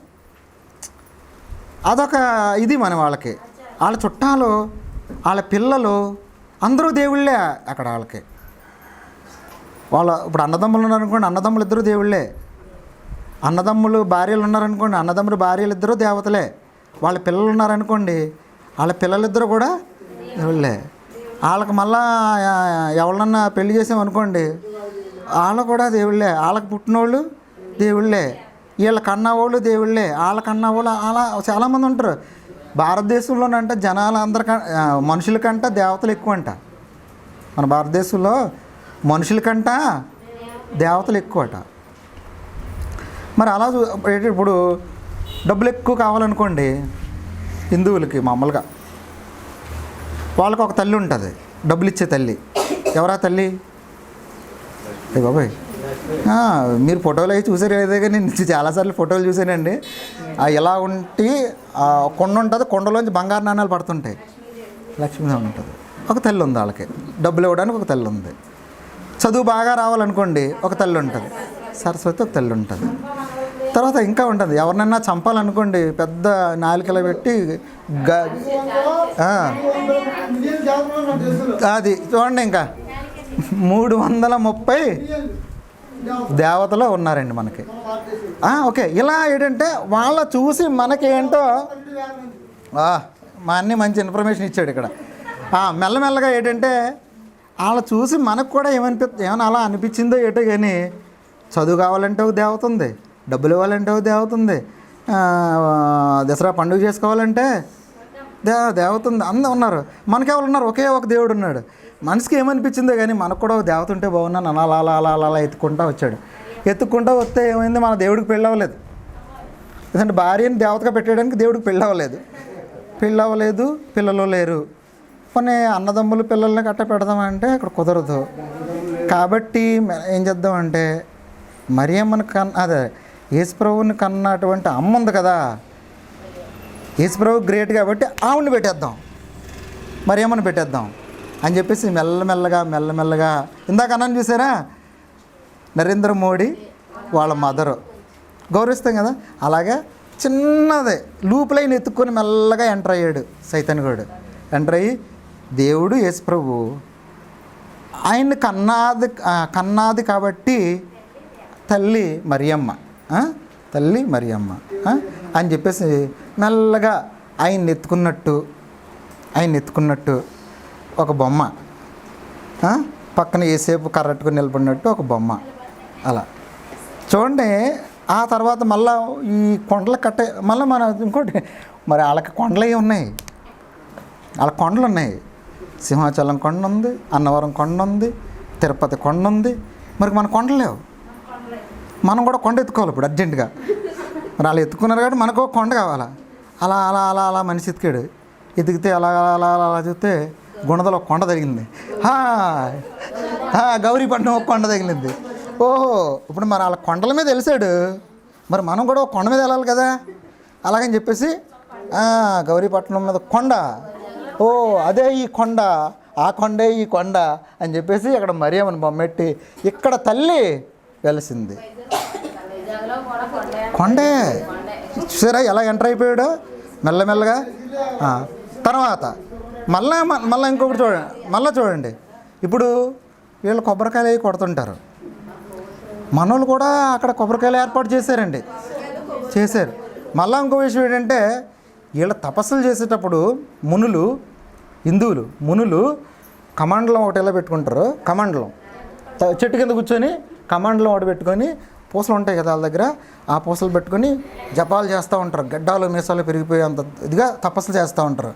అదొక ఇది మన వాళ్ళకి. వాళ్ళ చుట్టాలు, వాళ్ళ పిల్లలు అందరూ దేవుళ్ళే అక్కడ వాళ్ళకి. ఇప్పుడు అన్నదమ్ములు ఉన్నారనుకోండి, అన్నదమ్ములు ఇద్దరు దేవుళ్ళే. అన్నదమ్ములు భార్యలు ఉన్నారనుకోండి, అన్నదమ్ములు భార్యలు ఇద్దరు దేవతలే. వాళ్ళ పిల్లలు ఉన్నారనుకోండి, వాళ్ళ పిల్లలిద్దరూ కూడా దేవుళ్ళే. వాళ్ళకి మళ్ళా ఎవరినన్నా పెళ్లి చేసామనుకోండి, వాళ్ళు కూడా దేవుళ్ళే. వాళ్ళకి పుట్టినోళ్ళు దేవుళ్ళే, వీళ్ళ కన్నవాళ్ళు దేవుళ్ళే, వాళ్ళ కన్నవాళ్ళు. అలా చాలామంది ఉంటారు భారతదేశంలోనంటే. జనాలు మనుషుల కంటే దేవతలు ఎక్కువ అంట. మన భారతదేశంలో మనుషుల కంటే దేవతలు ఎక్కువ అట. మరి అలా ఇప్పుడు డబ్బులు ఎక్కువ కావాలనుకోండి, హిందువులకి మామూలుగా వాళ్ళకి ఒక తల్లి ఉంటుంది, డబ్బులు ఇచ్చే తల్లి. ఎవరా తల్లి? బాబాయ్, మీరు ఫోటోలు అవి చూసారు అయితే, కానీ నేను చాలాసార్లు ఫోటోలు చూసానండి. ఎలా ఉంటే కొండ ఉంటుంది, కొండలోంచి బంగారు నాణాలు పడుతుంటాయి. లక్ష్మీదేవి ఉంటుంది, ఒక తల్లి ఉంది వాళ్ళకి. డబ్బులు ఇవ్వడానికి ఒక తల్లి ఉంది. చదువు బాగా రావాలనుకోండి, ఒక తల్లి ఉంటుంది. సరస్వతి ఒక తల్లి ఉంటుంది. తర్వాత ఇంకా ఉంటుంది, ఎవరినైనా చంపాలనుకోండి, పెద్ద నాలికలు పెట్టి అది చూడండి, ఇంకా 330 దేవతలు ఉన్నారండి మనకి. ఓకే, ఇలా ఏంటంటే వాళ్ళ చూసి మనకేంటో మా అన్నీ మంచి ఇన్ఫర్మేషన్ ఇచ్చాడు ఇక్కడ. మెల్లమెల్లగా ఏంటంటే వాళ్ళ చూసి మనకు కూడా ఏమైనా అలా అనిపించిందో ఏటో. కానీ చదువు కావాలంటే ఒక దేవత ఉంది, డబ్బులు ఇవ్వాలంటే ఒక దేవత ఉంది, దసరా పండుగ చేసుకోవాలంటే దేవత ఉంది. అందరూ ఉన్నారు. మనకెవరు ఉన్నారు? ఒకే ఒక దేవుడు ఉన్నాడు. మనసుకి ఏమనిపించిందో కానీ మనకు కూడా ఒక దేవత ఉంటే బాగున్నాను అలా ఎత్తుకుంటా వచ్చాడు. ఎత్తుక్కుంటూ వస్తే ఏమైంది? మన దేవుడికి పెళ్ళి అవ్వలేదు. ఎందుకంటే భార్యని దేవతగా పెట్టడానికి దేవుడికి పెళ్ళి అవ్వలేదు, పిల్లలు లేరు. పోనీ అన్నదమ్ములు పిల్లల్ని గట్ట పెడదామంటే అక్కడ కుదరదు. కాబట్టి ఏం చేద్దామంటే మరియమ్మని అదే యేసుప్రభుని కన్నటువంటి అమ్మ ఉంది కదా, యేసుప్రభు గ్రేట్ కాబట్టి ఆవిడని పెట్టేద్దాం, మరియమ్మని పెట్టేద్దాం అని చెప్పేసి మెల్లమెల్లగా ఇందాక అన్నాను చూసారా, నరేంద్ర మోడీ వాళ్ళ మదరు గౌరవిస్తాం కదా, అలాగే చిన్నదే లూప్ లైన్ ఎత్తుక్కొని మెల్లగా ఎంటర్ అయ్యాడు సైతన్యుడు. ఎంటర్ అయ్యి దేవుడు యేసుప్రభు ఆయన్ని కన్నాది కాబట్టి తల్లి మరియమ్మ అని చెప్పేసి మెల్లగా ఆయన్ని ఎత్తుకున్నట్టు ఒక బొమ్మ, పక్కన ఏసేపు కర్రట్టుకుని నిలబడినట్టు ఒక బొమ్మ అలా చూడండి. ఆ తర్వాత మళ్ళీ ఈ కొండలు మళ్ళీ మన ఇంకోటి మరి వాళ్ళకి కొండలు అవి ఉన్నాయి, వాళ్ళ కొండలు ఉన్నాయి. సింహాచలం కొండ ఉంది, అన్నవరం కొండ ఉంది, తిరుపతి కొండ ఉంది. మరి మన కొండలు లేవు, మనం కూడా కొండ ఎత్తుకోవాలి ఇప్పుడు అర్జెంటుగా. మరి వాళ్ళు ఎత్తుకున్నారు కాబట్టి మనకు కొండ కావాలా. అలా అలా అలా అలా మనిషి ఎతికితే అలా అలా అలా చూస్తే గుణదలో ఒక కొండ తగిలింది, గౌరీపట్నం ఒక కొండ తగిలింది. ఓహో, ఇప్పుడు మరి వాళ్ళ కొండల మీద వెలిసాడు, మరి మనం కూడా ఒక కొండ మీద వెళ్ళాలి కదా. అలాగని చెప్పేసి గౌరీపట్నం మీద కొండ, ఓ అదే ఈ కొండ, ఆ కొండే ఈ కొండ అని చెప్పేసి అక్కడ మరియమ్మని బొమ్మెట్టి ఇక్కడ తల్లి వెలిసింది. కొండే చూసారా ఎలా ఎంటర్ అయిపోయాడు మెల్లమెల్లగా. తర్వాత మళ్ళీ ఇంకొకటి చూడండి, ఇప్పుడు వీళ్ళు కొబ్బరికాయలు అవి కొడుతుంటారు, మనోళ్ళు కూడా అక్కడ కొబ్బరికాయలు ఏర్పాటు చేశారు. మళ్ళీ ఇంకో విషయం ఏంటంటే వీళ్ళ తపస్సులు చేసేటప్పుడు మునులు కమండలం ఒకటి ఎలా పెట్టుకుంటారు, కమండలం చెట్టు కింద కూర్చొని కమండలం ఒకటి పెట్టుకొని, పూసలు ఉంటాయి కదా వాళ్ళ దగ్గర, ఆ పూసలు పెట్టుకొని జపాలు చేస్తూ ఉంటారు. గడ్డాలు మీసాలు పెరిగిపోయేంత ఇదిగా తపస్సులు చేస్తూ ఉంటారు.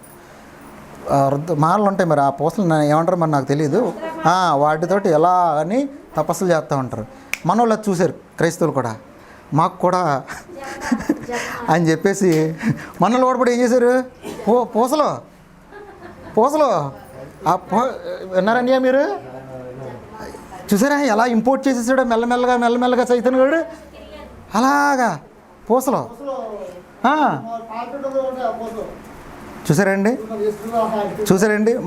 మాలలు ఉంటాయి, మరి ఆ పూసలు ఏమంటారు మరి నాకు తెలియదు, వాటితోటి ఎలా అని తపస్సులు చేస్తూ ఉంటారు. మన వాళ్ళు చూశారు క్రైస్తవులు కూడా, మాకు కూడా అని చెప్పేసి మనలో కూడా ఏం చేశారు, పూసలు విన్నారన్నయ్య మీరు చూసారా ఎలా ఇంపోర్ట్ చేసేసాడు మెల్లమెల్లగా చైతన్యుడు. అలాగా పూసలు చూసారండి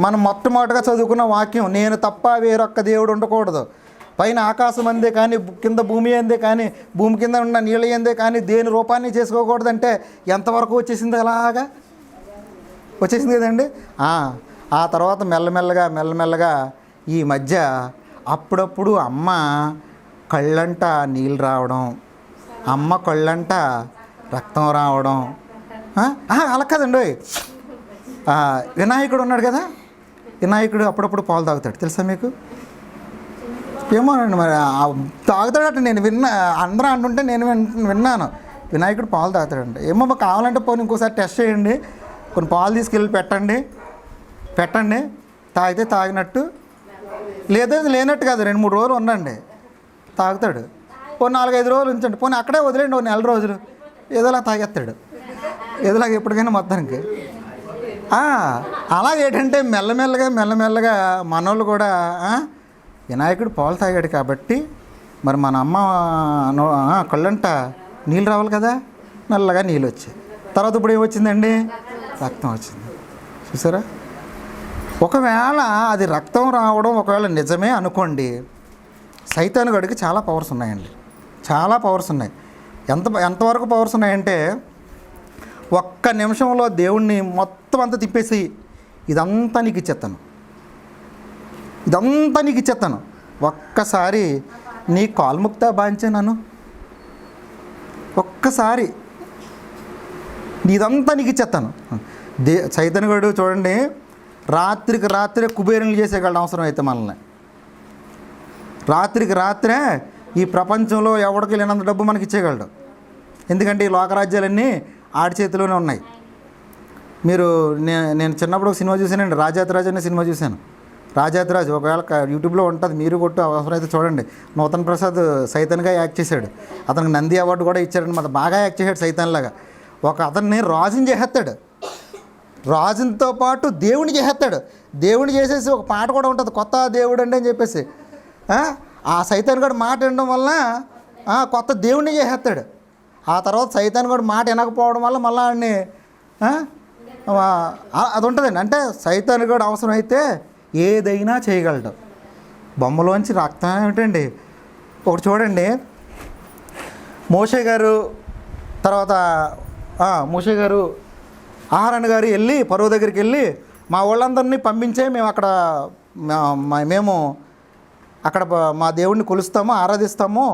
మనం మొట్టమొదటిగా చదువుకున్న వాక్యం, నేను తప్ప వేరొక్క దేవుడు ఉండకూడదు, పైన ఆకాశం అందే కానీ కింద భూమి అందే కానీ భూమి కింద ఉన్న నీళ్ళ అందే కానీ దేని రూపాన్ని చేసుకోకూడదంటే ఎంతవరకు అలాగా వచ్చేసింది కదండి. ఆ తర్వాత మెల్లమెల్లగా ఈ మధ్య అప్పుడప్పుడు అమ్మ కళ్ళంట నీళ్ళు రావడం, అమ్మ కళ్ళంట రక్తం రావడం. అలా కదండి, వినాయకుడు ఉన్నాడు కదా, వినాయకుడు అప్పుడప్పుడు పాలు తాగుతాడు తెలుసా మీకు? ఏమోనండి మరి తాగుతాడట, నేను అందరూ అంటుంటే నేను విన్నాను వినాయకుడు పాలు తాగుతాడంట. ఏమో మాకు కావాలంటే పోనీ ఇంకోసారి టెస్ట్ చేయండి, కొన్ని పాలు తీసుకెళ్ళి పెట్టండి తాగితే తాగినట్టు, లేదా లేనట్టు కాదు, 2-3 రోజులు ఉండండి తాగుతాడు. పోనీ 4-5 రోజులు ఉంచండి, పోనీ అక్కడే వదిలేండి 1 నెల రోజులు, ఏదోలా తాగేస్తాడు, ఏదోలాగా ఎప్పటికైనా మొత్తానికి. అలాగేంటంటే మెల్లమెల్లగా మనోళ్ళు కూడా వినాయకుడు పాలు తాగాడు కాబట్టి మరి మన అమ్మ కళ్ళంట నీళ్ళు రావాలి కదా, మెల్లగా నీళ్ళు వచ్చాయి. తర్వాత ఇప్పుడు ఏమొచ్చిందండి, రక్తం వచ్చింది. చూసారా, ఒకవేళ అది రక్తం రావడం ఒకవేళ నిజమే అనుకోండి, సైతాను గడికి చాలా పవర్స్ ఉన్నాయండి, చాలా పవర్స్ ఉన్నాయి. ఎంతవరకు పవర్స్ ఉన్నాయంటే ఒక్క నిమిషంలో దేవుణ్ణి మొత్తం అంతా తిప్పేసి ఇదంతా నీకు ఇచ్చేస్తాను, ఒక్కసారి నీ కాల్ముక్తా బాంచే నన్ను, ఒక్కసారి ఇదంతా నీకు ఇచ్చేస్తాను. చైతన్యగడు చూడండి, రాత్రికి రాత్రే కుబేరులు చేసేయగలడు అవసరం అయితే మనల్ని. రాత్రికి రాత్రే ఈ ప్రపంచంలో ఎవరికి లేనంత డబ్బు మనకి ఇచ్చేయగలడు. ఎందుకంటే ఈ లోకరాజ్యాలన్నీ ఆడి చేతిలోనే ఉన్నాయి. మీరు నేను చిన్నప్పుడు ఒక సినిమా చూశానండి, రాజాతిరాజు అనే సినిమా చూశాను. రాజాతిరాజు ఒకవేళ యూట్యూబ్లో ఉంటుంది, మీరు కొట్టు అవసరమైతే చూడండి. నూతన్ ప్రసాద్ సైతన్గా యాక్ట్ చేశాడు, అతనికి నంది అవార్డు కూడా ఇచ్చాడని, మరి బాగా యాక్ట్ చేశాడు సైతన్లాగా. ఒక అతన్ని రాజుని చేసేస్తాడు, రాజుతో పాటు దేవుని చేసేస్తాడు. దేవుడిని చేసేసి ఒక పాట కూడా ఉంటుంది, కొత్త దేవుడు అండి అని చెప్పేసి. ఆ సైతాన్ గడు మాట వినడం వల్ల కొత్త దేవుడిని చేసేస్తాడు. ఆ తర్వాత సైతాన్ గడు మాట వినకపోవడం వల్ల మళ్ళీ ఆడిని అది ఉంటుందండి. అంటే సైతాన్ గడు అవసరమైతే ఏదైనా చేయగలడు. బొమ్మలోంచి రక్తం ఏమిటండి. ఒకటి చూడండి, మోషే గారు తర్వాత మోషే గారు ఆహారణ గారు వెళ్ళి ఫరో దగ్గరికి వెళ్ళి మా వాళ్ళందరినీ పంపించే మేము అక్కడ మా దేవుడిని కొలుస్తాము ఆరాధిస్తాము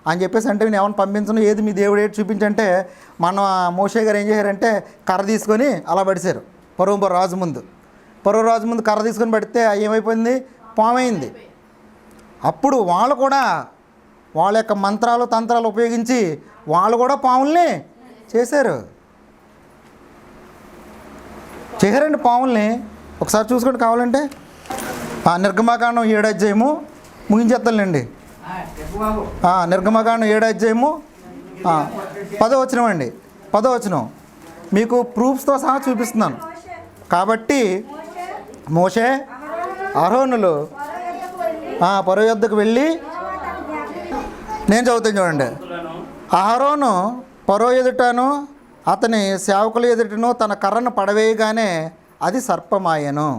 అని చెప్పేసి అంటే నేను ఏమైనా పంపించను, ఏది మీ దేవుడు ఏది చూపించంటే మన మోషే గారు ఏం చేశారంటే కర్ర తీసుకొని అలా పడిశారు ఫరో రాజు ముందు కర్ర తీసుకొని పడితే ఏమైపోయింది, పామైంది. అప్పుడు వాళ్ళు కూడా వాళ్ళ యొక్క మంత్రాలు తంత్రాలు ఉపయోగించి వాళ్ళు కూడా పాముల్ని చేశారండి పాముల్ని. ఒకసారి చూసుకోండి కావాలంటే నిర్గమకాండం 7వ అధ్యాయము ముగించేస్తానులేండి. నిర్గమకాండం 7వ అధ్యాయము 10వ వచనం అండి. 10వ వచనం మీకు ప్రూఫ్స్తో సహా చూపిస్తున్నాను. కాబట్టి మోషే అహరోనులు ఫరో యొద్దకు వెళ్ళి, నేను చదువుతాను చూడండి. అహరోను ఫరో ఎదుటను అతని సేవకుల ఎదుటను తన కర్రను పడవేయగానే అది సర్పమాయెను.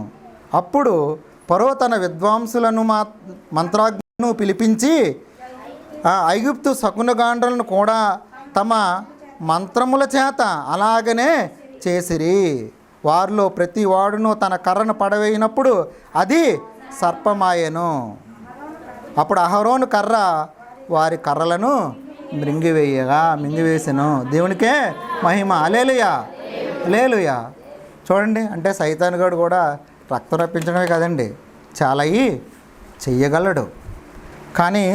అప్పుడు ఫరో తన విద్వాంసులను మంత్రాజ్ఞను పిలిపించి ఐగుప్తు శకునగాండ్రులను కూడా తమ మంత్రముల చేత అలాగనే చేసిరి. వారిలో ప్రతి వాడును తన కర్రను పడవేయినప్పుడు అది సర్పమాయెను. అప్పుడు అహరోను కర్ర వారి కర్రలను మింగివేసెను. దేవునికే మహిమ. హల్లెలూయా. చూడండి, అంటే సైతాన్ గాడు కూడా రక్తం రప్పించడమే కదండి, చాలా చెయ్యగలడు. కానీ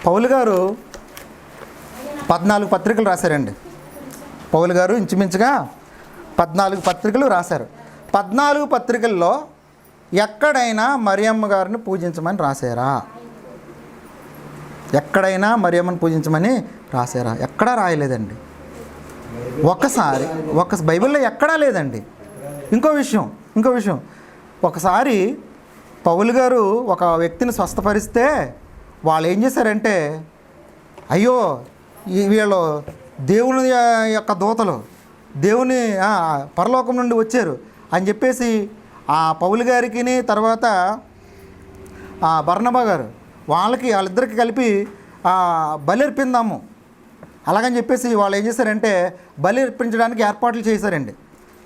పౌలు గారు 14 పత్రికలు రాశారండి. పౌలు గారు ఇంచుమించుగా 14 పత్రికలు రాశారు. 14 పత్రికల్లో ఎక్కడైనా మరియమ్మ గారిని పూజించమని రాశారా? ఎక్కడైనా మరియమ్మని పూజించమని రాశారా? ఎక్కడా రాయలేదండి. బైబిల్లో ఎక్కడా లేదండి. ఇంకో విషయం ఒకసారి పౌలు గారు ఒక వ్యక్తిని స్వస్థపరిస్తే వాళ్ళు ఏం చేశారంటే, అయ్యో వీళ్ళు దేవుని యొక్క దూతలు దేవుని పరలోకం నుండి వచ్చారు అని చెప్పేసి ఆ పౌలు గారికి తర్వాత బర్నబా గారు వాళ్ళిద్దరికి కలిపి బలి అర్పిందాము అలాగని చెప్పేసి వాళ్ళు ఏం చేశారంటే బలి అర్పించడానికి ఏర్పాట్లు చేశారండి.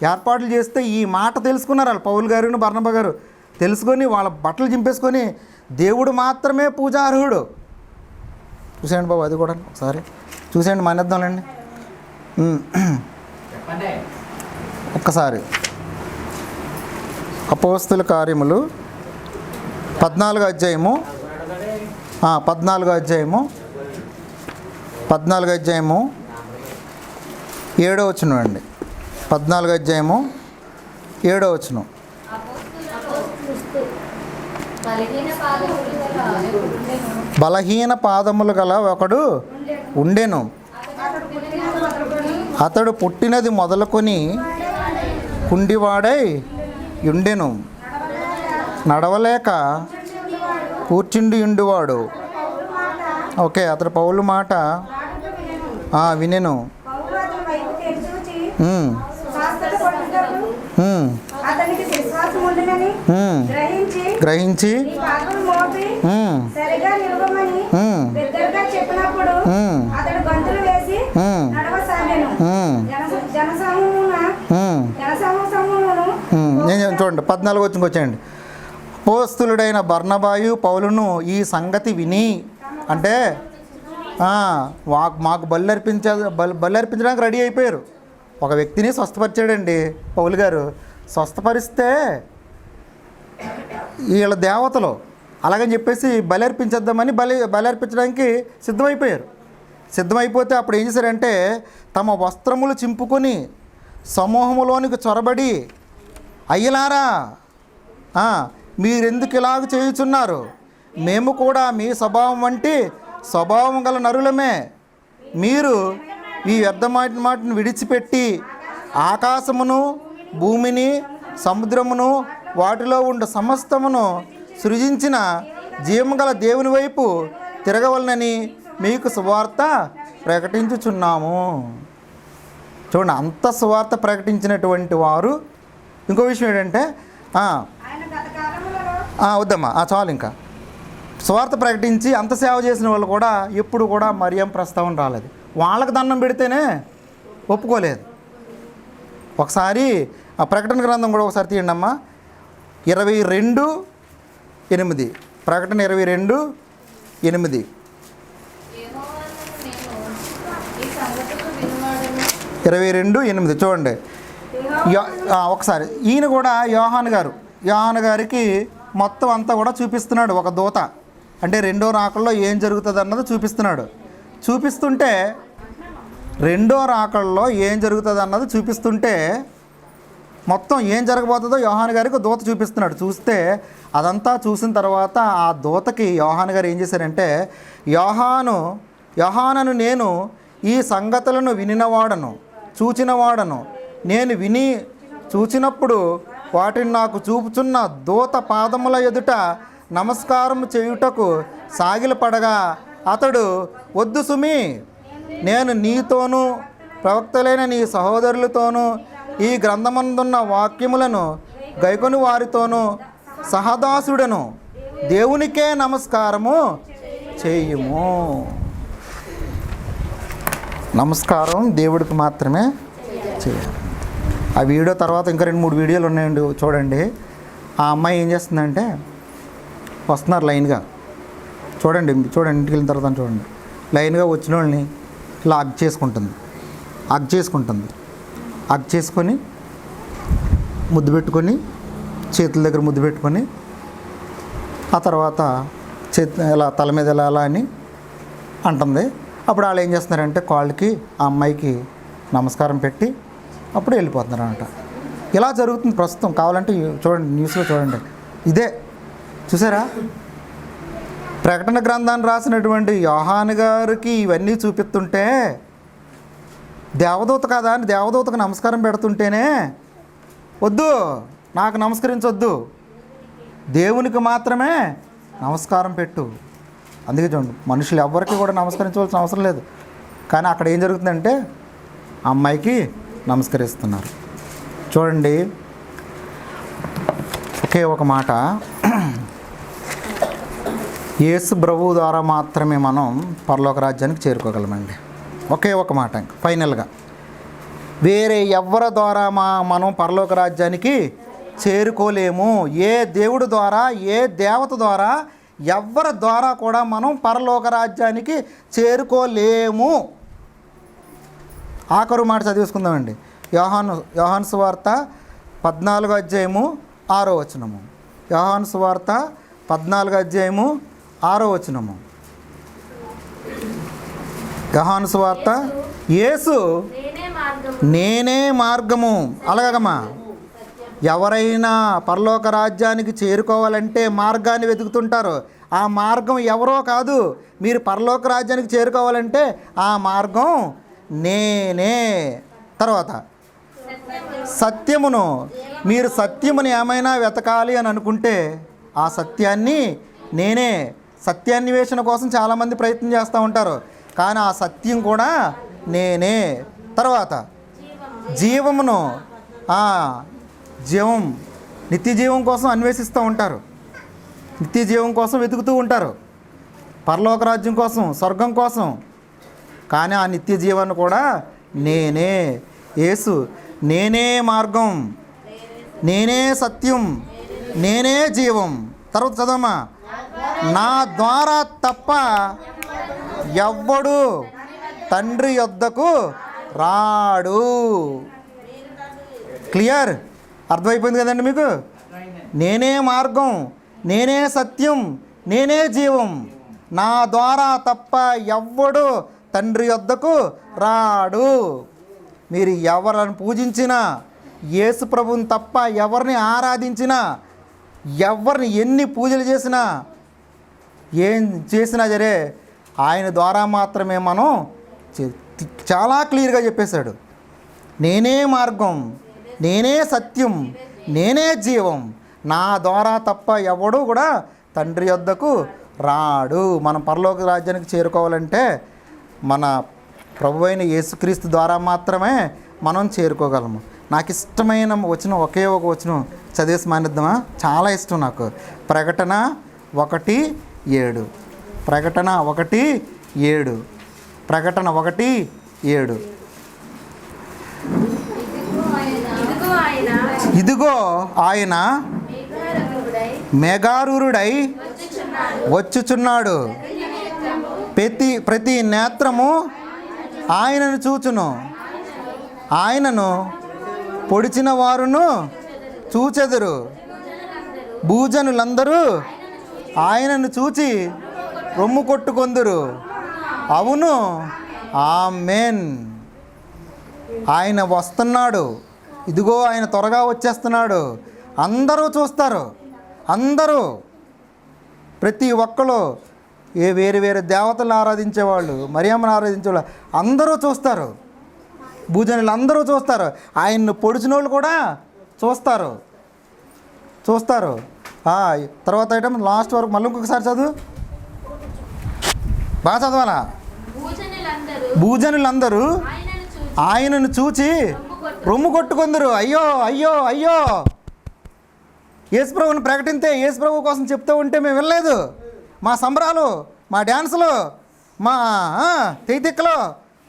ఏర్పాట్లు చేస్తే ఈ మాట తెలుసుకున్నారు వాళ్ళు పౌలు గారు బర్నబా గారు తెలుసుకొని వాళ్ళ బట్టలు చింపేసుకొని దేవుడు మాత్రమే పూజార్హుడు. చూసేయండి బాబు, అది కూడా ఒకసారి చూసేయండి, మానేద్దాంలేండి ఒక్కసారి. అపోస్తుల కార్యములు 14వ అధ్యాయము 7వ వచనం అండి. 14వ అధ్యాయము 7వ వచనం. బలహీన పాదములు గల ఒకడు ఉండెను. అతడు పుట్టినది మొదలుకొని కుండివాడై ఉండెను. నడవలేక కూర్చుండి ఉండివాడు. ఓకే, అతడు పౌలు మాట వినెను. గ్రహించి నేను చూడండి 14 వచ్చేయండి. అపోస్తలుడైన బర్నబాయు పౌలును ఈ సంగతి విని, అంటే మాకు బలి అర్పించడానికి రెడీ అయిపోయారు. ఒక వ్యక్తిని స్వస్థపరిచాడండి పౌలు గారు. స్వస్థపరిస్తే వీళ్ళ దేవతలు అలాగని చెప్పేసి బలి అర్పించేద్దామని బలి అర్పించడానికి సిద్ధమైపోతే అప్పుడు ఏం చేశారంటే తమ వస్త్రములు చింపుకొని సమూహములోనికి చొరబడి, అయ్యలారా మీరెందుకు ఇలాగ చేయుచున్నారు? మేము కూడా మీ స్వభావం వంటి స్వభావం గల నరులమే. మీరు ఈ వ్యర్థమాటిని విడిచిపెట్టి ఆకాశమును భూమిని సముద్రమును వాటిలో ఉండు సమస్తమును సృజించిన జీవముగల దేవుని వైపు తిరగవలనని మీకు సువార్త ప్రకటించుచున్నాము. చూడండి, అంత సువార్త ప్రకటించినటువంటి వారు. ఇంకో విషయం ఏంటంటే వద్దమ్మా చాలు, ఇంకా సువార్త ప్రకటించి అంత సేవ చేసిన వాళ్ళు కూడా ఎప్పుడు కూడా మరియం ప్రస్తావన రాలేదు. వాళ్ళకి దండం పెడితేనే ఒప్పుకోలేదు. ఒకసారి ఆ ప్రకటన గ్రంథం కూడా ఒకసారి తీయండి అమ్మా. 22:8 ప్రకటన 22:8 22:8 చూడండి. ఒకసారి ఈయన కూడా యోహాను గారికి మొత్తం అంతా కూడా చూపిస్తున్నాడు. ఒక దూత అంటే రెండో రాకల్లో ఏం జరుగుతుంది అన్నది చూపిస్తున్నాడు. చూపిస్తుంటే రెండో రాకల్లో ఏం జరుగుతుంది అన్నది చూపిస్తుంటే మొత్తం ఏం జరగబోతుందో యోహాను గారికి దూత చూపిస్తున్నాడు. చూస్తే అదంతా చూసిన తర్వాత ఆ దూతకి యోహాను గారు ఏం చేశారంటే, యోహానను నేను ఈ సంగతులను వినినవాడను, చూచినవాడను. నేను విని చూచినప్పుడు వాటిని నాకు చూపుచున్న దూత పాదముల ఎదుట నమస్కారం చేయుటకు సాగిలపడగా అతడు, వద్దు సుమి, నేను నీతోనూ ప్రవక్తలైన నీ సహోదరులతోనూ ఈ గ్రంథమందున్న వాక్యములను గైకొని వారితోనూ సహదాసుడను, దేవునికే నమస్కారము చేయుము. నమస్కారం దేవుడికి మాత్రమే చేయాలి. ఆ వీడియో తర్వాత ఇంకా 2-3 వీడియోలు ఉన్నాయండి, చూడండి. ఆ అమ్మాయి ఏం చేస్తుందంటే, వస్తున్నారు లైన్గా, చూడండి ఇంటికి వెళ్ళిన తర్వాత చూడండి, లైన్గా వచ్చిన వాళ్ళని ఇలా హగ్ చేసుకొని ముద్దు పెట్టుకొని, చేతుల దగ్గర ముద్దు పెట్టుకొని, ఆ తర్వాత ఇలా తల మీద ఎలా అని అంటుంది. అప్పుడు వాళ్ళు ఏం చేస్తున్నారంటే కాళ్ళకి ఆ అమ్మాయికి నమస్కారం పెట్టి అప్పుడు వెళ్ళిపోతున్నారంట. ఇలా జరుగుతుంది ప్రస్తుతం. కావాలంటే చూడండి, న్యూస్లో చూడండి. ఇదే చూసారా, ప్రకటన గ్రంథాన్ని రాసినటువంటి యోహాను గారికి ఇవన్నీ చూపిస్తుంటే, దేవదూత కదా అని దేవదూతకు నమస్కారం పెడుతుంటేనే, వద్దు నాకు నమస్కరించొద్దు, దేవునికి మాత్రమే నమస్కారం పెట్టు. అందుకే చూడండి, మనుషులు ఎవ్వరికి కూడా నమస్కరించవలసిన అవసరం లేదు. కానీ అక్కడ ఏం జరుగుతుందంటే అమ్మాయికి నమస్కరిస్తున్నారు. చూడండి, ఒకే ఒక మాట, యేసు ప్రభువు ద్వారా మాత్రమే మనం పరలోక రాజ్యానికి చేరుకోగలమండి. ఒకే ఒక మాట. ఫైనల్గా వేరే ఎవరి ద్వారా మనం పరలోక రాజ్యానికి చేరుకోలేము. ఏ దేవుడి ద్వారా, ఏ దేవత ద్వారా, ఎవరి ద్వారా కూడా మనం పరలోక రాజ్యానికి చేరుకోలేము. ఆఖరు మాట చదివేసుకుందామండి. యోహాను సువార్త 14:6 యోహాను సువార్త 14:6 యోహాను సువార్త, యేసు నేనే మార్గము. అలాగమ్మా, ఎవరైనా పరలోక రాజ్యానికి చేరుకోవాలంటే మార్గాన్ని వెతుకుతుంటారు. ఆ మార్గం ఎవరో కాదు. మీరు పరలోక రాజ్యానికి చేరుకోవాలంటే ఆ మార్గం నేనే. తర్వాత సత్యమును, మీరు సత్యముని ఏమైనా వెతకాలి అని అనుకుంటే ఆ సత్యాన్ని నేనే. సత్యాన్వేషణ కోసం చాలామంది ప్రయత్నం చేస్తూ ఉంటారు, కానీ ఆ సత్యం కూడా నేనే. తర్వాత జీవమును, జీవం, నిత్య జీవం కోసం అన్వేషిస్తూ ఉంటారు, నిత్య జీవం కోసం వెతుకుతూ ఉంటారు, పరలోక రాజ్యం కోసం, స్వర్గం కోసం. కానీ ఆ నిత్య జీవాన్ని కూడా నేనే. యేసు నేనే మార్గం, నేనే సత్యం, నేనే జీవం. తర్వాత చదవమ్మా, నా ద్వారా తప్ప ఎవ్వడు తండ్రి యొద్దకు రాడు. క్లియర్? అర్థమైపోయింది కదండి మీకు? నేనే మార్గం, నేనే సత్యం, నేనే జీవం. నా ద్వారా తప్ప ఎవ్వడు తండ్రి యొద్దకు రాడు. మీరు ఎవరిని పూజించినా, యేసు ప్రభువుని తప్ప ఎవరిని ఆరాధించినా, ఎవరిని ఎన్ని పూజలు చేసినా, ఏం చేసినా సరే ఆయన ద్వారా మాత్రమే మనం చాలా క్లియర్గా చెప్పేశాడు. నేనే మార్గం, నేనే సత్యం, నేనే జీవం. నా ద్వారా తప్ప ఎవడు కూడా తండ్రి యొద్దకు రాడు. మనం పరలోక రాజ్యానికి చేరుకోవాలంటే మన ప్రభు అయిన యేసుక్రీస్తు ద్వారా మాత్రమే మనం చేరుకోగలము. నాకు ఇష్టమైన వచనం ఒకే ఒక వచనం చదివేసి మానిద్దామా? చాలా ఇష్టం నాకు. ప్రకటన 1:7. ప్రకటన 1:7. ప్రకటన 1:7. ఇదిగో ఆయన మేఘారూరుడై వచ్చుచున్నాడు. ప్రతి నేత్రము ఆయనను చూచును. ఆయనను పొడిచిన వారును చూచెదరు. భూజనులందరూ ఆయనను చూచి రొమ్ము కొట్టుకొందురు. అవును, ఆమేన్. ఆయన వస్తున్నాడు. ఇదిగో ఆయన త్వరగా వచ్చేస్తున్నాడు. అందరూ చూస్తారు. అందరూ, ప్రతి ఒక్కరు, వేరు వేరు దేవతలను ఆరాధించేవాళ్ళు, మరియమ్మను ఆరాధించేవాళ్ళు అందరూ చూస్తారు. భూజనులు అందరూ చూస్తారు. ఆయన్ను పొడిచిన వాళ్ళు కూడా చూస్తారు. తర్వాత ఐటమ్ లాస్ట్ వరకు మళ్ళీ ఇంకొకసారి చదువు. బాగా చదవాలా? భూజనులందరూ ఆయనను చూచి రొమ్ము కొట్టుకుందరు. అయ్యో అయ్యో అయ్యో, యేసుప్రభుని ప్రకటించే, యేసుప్రభు కోసం చెప్తూ ఉంటే మేము వినలేదు. మా సంబరాలు, మా డ్యాన్సులు, మా తెయ్తిక్కలు,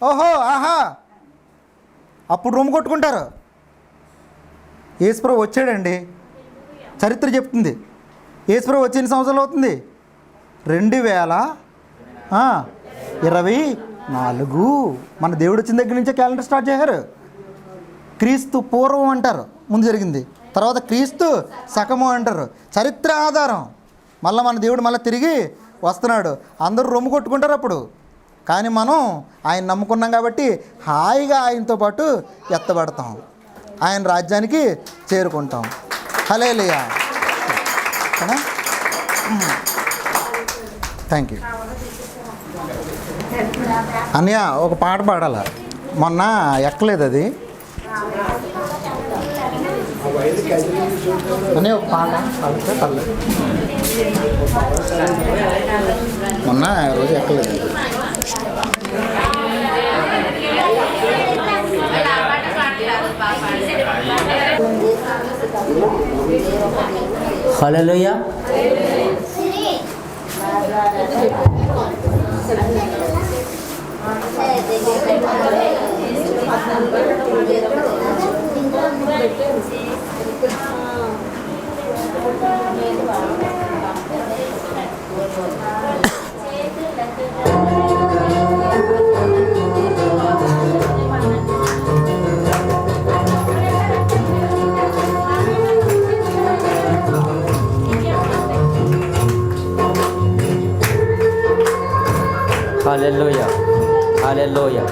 ఓహో ఆహా, అప్పుడు రొమ్ము కొట్టుకుంటారు. యేసుప్రభు వచ్చాడండి. చరిత్ర చెప్తుంది. యేసుప్రభు వచ్చి ఎన్ని సంవత్సరాలు అవుతుంది? 2024. మన దేవుడు వచ్చిన దగ్గర నుంచే క్యాలెండర్ స్టార్ట్ చేశారు. క్రీస్తు పూర్వం అంటారు, ముందు జరిగింది. తర్వాత క్రీస్తు శకము అంటారు. చరిత్ర ఆధారం. మళ్ళీ మన దేవుడు మళ్ళీ తిరిగి వస్తున్నాడు. అందరూ రొమ్ము కొట్టుకుంటారు అప్పుడు. కానీ మనం ఆయన నమ్ముకున్నాం కాబట్టి హాయిగా ఆయనతో పాటు ఎత్తబడతాం, ఆయన రాజ్యానికి చేరుకుంటాం. హల్లెలూయా. Thank you. అన్నయ్య ఒక పాట పాడాల, మొన్న ఎక్కలేదు అది. అనే ఒక పాట పాడితే పర్లేదు. మొన్న రోజు ఎక్కలేదు. హల్లెలూయా. హల్లెలూయా. హల్లెలూయా.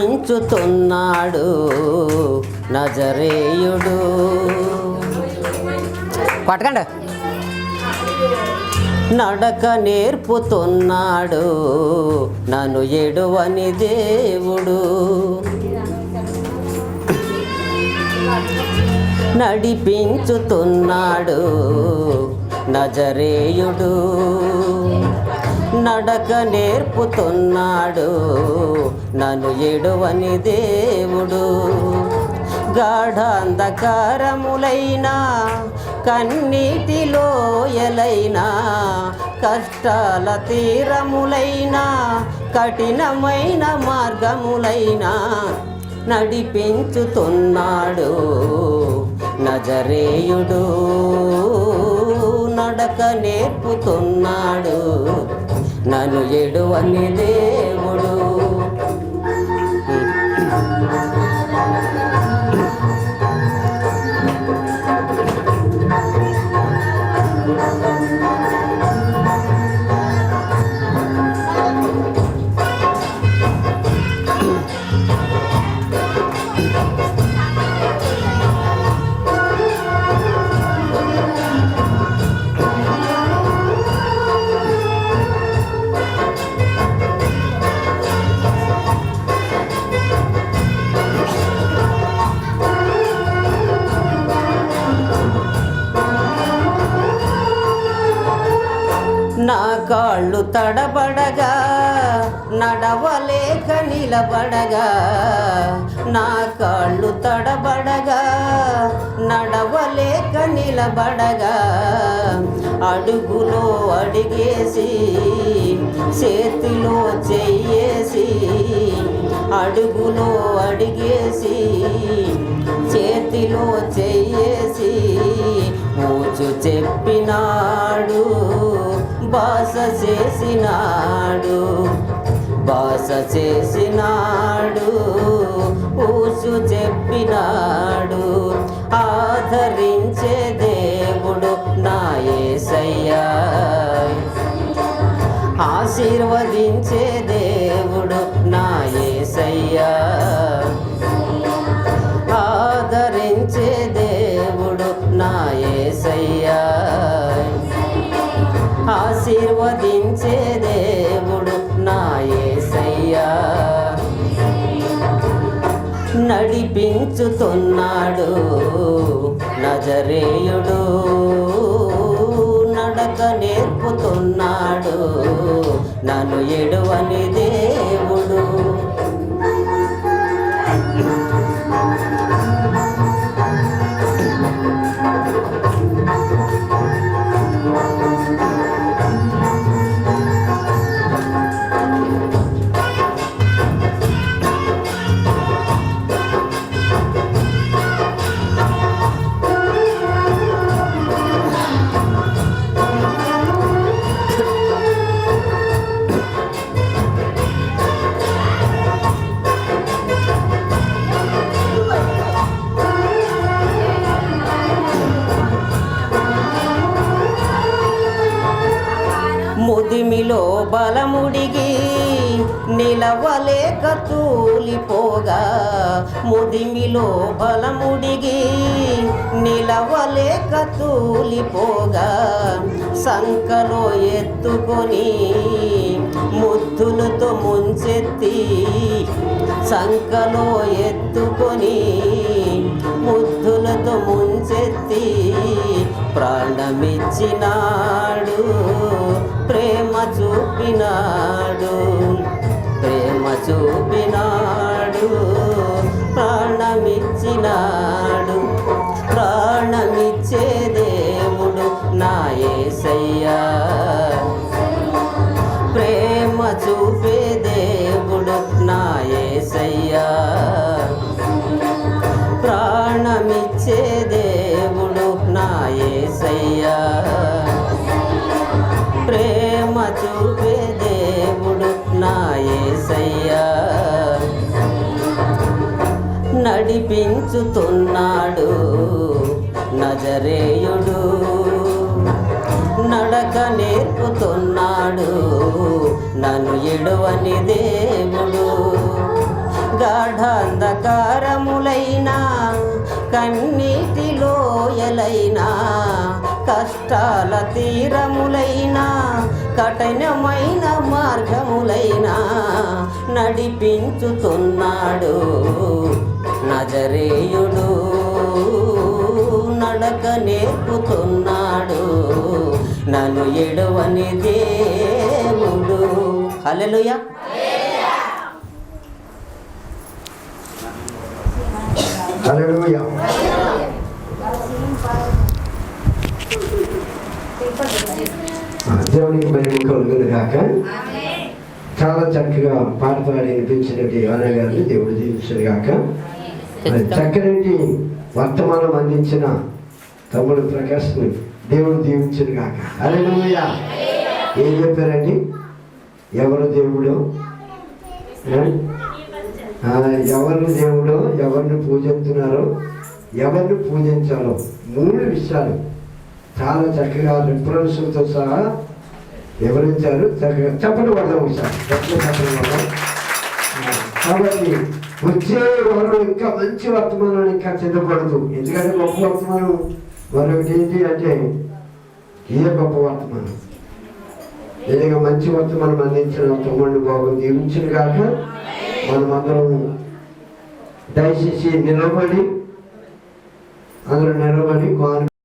నడిపించుతున్నాడు నజరేయుడు. పట్టకండి. నడక నేర్పుతున్నాడు నన్ను ఎడువని దేవుడు. నడిపించుతున్నాడు నజరేయుడు. నడక నేర్పుతున్నాడు నన్ను ఎడువని దేవుడు. గాఢాంధకారములైన కన్నీటి లోయలైన కష్టాల తీరములైన కఠినమైన మార్గములైన నడిపించుతున్నాడు నజరేయుడు. నడక నేర్పుతున్నాడు నన్ను ఎడువని దేవుడు. తడబడగా నడవలేక నిలబడగా, నా కాళ్ళు తడబడగా నడవలేక నిలబడగా, అడుగులో అడిగేసి చేతిలో చెయ్యేసి, అడుగులో అడిగేసి చేతిలో చెయ్యేసి, మూచు చెప్పినాడు బాస చేసినాడు, బాస చేసినాడు ఊసు చెప్పినాడు. ఆదరించే దేవుడు నా యేసయ్యా, ఆశీర్వదించే దేవుడు నా యేసయ్యా, ఆదరించే దేవుడు నా యేసయ్యా, ఆశీర్వదించే దేవుడు నా యేసయ్యా. నడిపించుతున్నాడు నజరేయుడు, నడక నేర్పుతున్నాడు నన్ను ఎడువని దేవుడు. ముదిమిలో బలముడిగి నిలవలేక తూలిపోగా, ముదిమిలో బలముడిగి నిలవలేక తూలిపోగా, సంకలో ఎత్తుకొని ముద్దులతో ముంచెత్తి, సంకలో ఎత్తుకొని ముద్దులతో ముంచెత్తి, ప్రాణమిచ్చినాడు ప్రేమ చూపినాడు, ప్రేమ చూపినాడు, ప్రాణమిచ్చినాడు. ప్రాణమిచ్చే దేవుడు నా యేసయ్యా, ప్రేమ చూపే దేవుడు నా యేసయ్యా, ప్రాణమిచ్చే దేవుడు నా యేసయ్యా, ప్రేమ చూపే దేవుడు నా యేసయ్యా. నడిపించుతున్నాడు నజరేయుడు, నడక నేర్పుతున్నాడు నన్ను ఎడువని దేవుడు. గాఢాంధకారములైనా కన్నీటి లోయలైనా, కష్టాల తీరములైనా కఠినమైన మార్గములైనా నడిపించుతున్నాడు నజరేయుడు, నడక నేర్పుతున్నాడు నన్ను ఎడువని దేవుడు. హల్లెలూయా. హల్లెలూయా. దేవునికి మహిమ కలుగును గాక. చాలా చక్కగా పాట పాడి వినిపించినట్టు యోనా గారిని దేవుడు దీవించును గాక. చక్కటి వర్తమానం అందించిన తమ్ముడు ప్రకాష్ని దేవుడు దీవించును గాక. హల్లెలూయా. ఏం చెప్పారండి? ఎవరు దేవుడు, ఎవరిని దేవుడు, ఎవరిని పూజిస్తున్నారో, ఎవరిని పూజించాలో 3 విషయాలు చాలా చక్కగా రిఫరెన్స్లతో సహా వివరించారు. చక్కగా చెప్పండి పడదాం ఒకసారి. కాబట్టి వచ్చే వారు ఇంకా మంచి వర్తమానాన్ని ఇంకా చెందకూడదు. ఎందుకంటే గొప్ప వర్తమానం మరొకటి ఏంటి అంటే ఇదే గొప్ప వర్తమానం. ఏదైనా మంచి వర్తమానం అందించిన తమ్ముడిని బాబు దీవించిన కాక మనమందరం దయచేసి నిలబడి అందరూ నిలబడి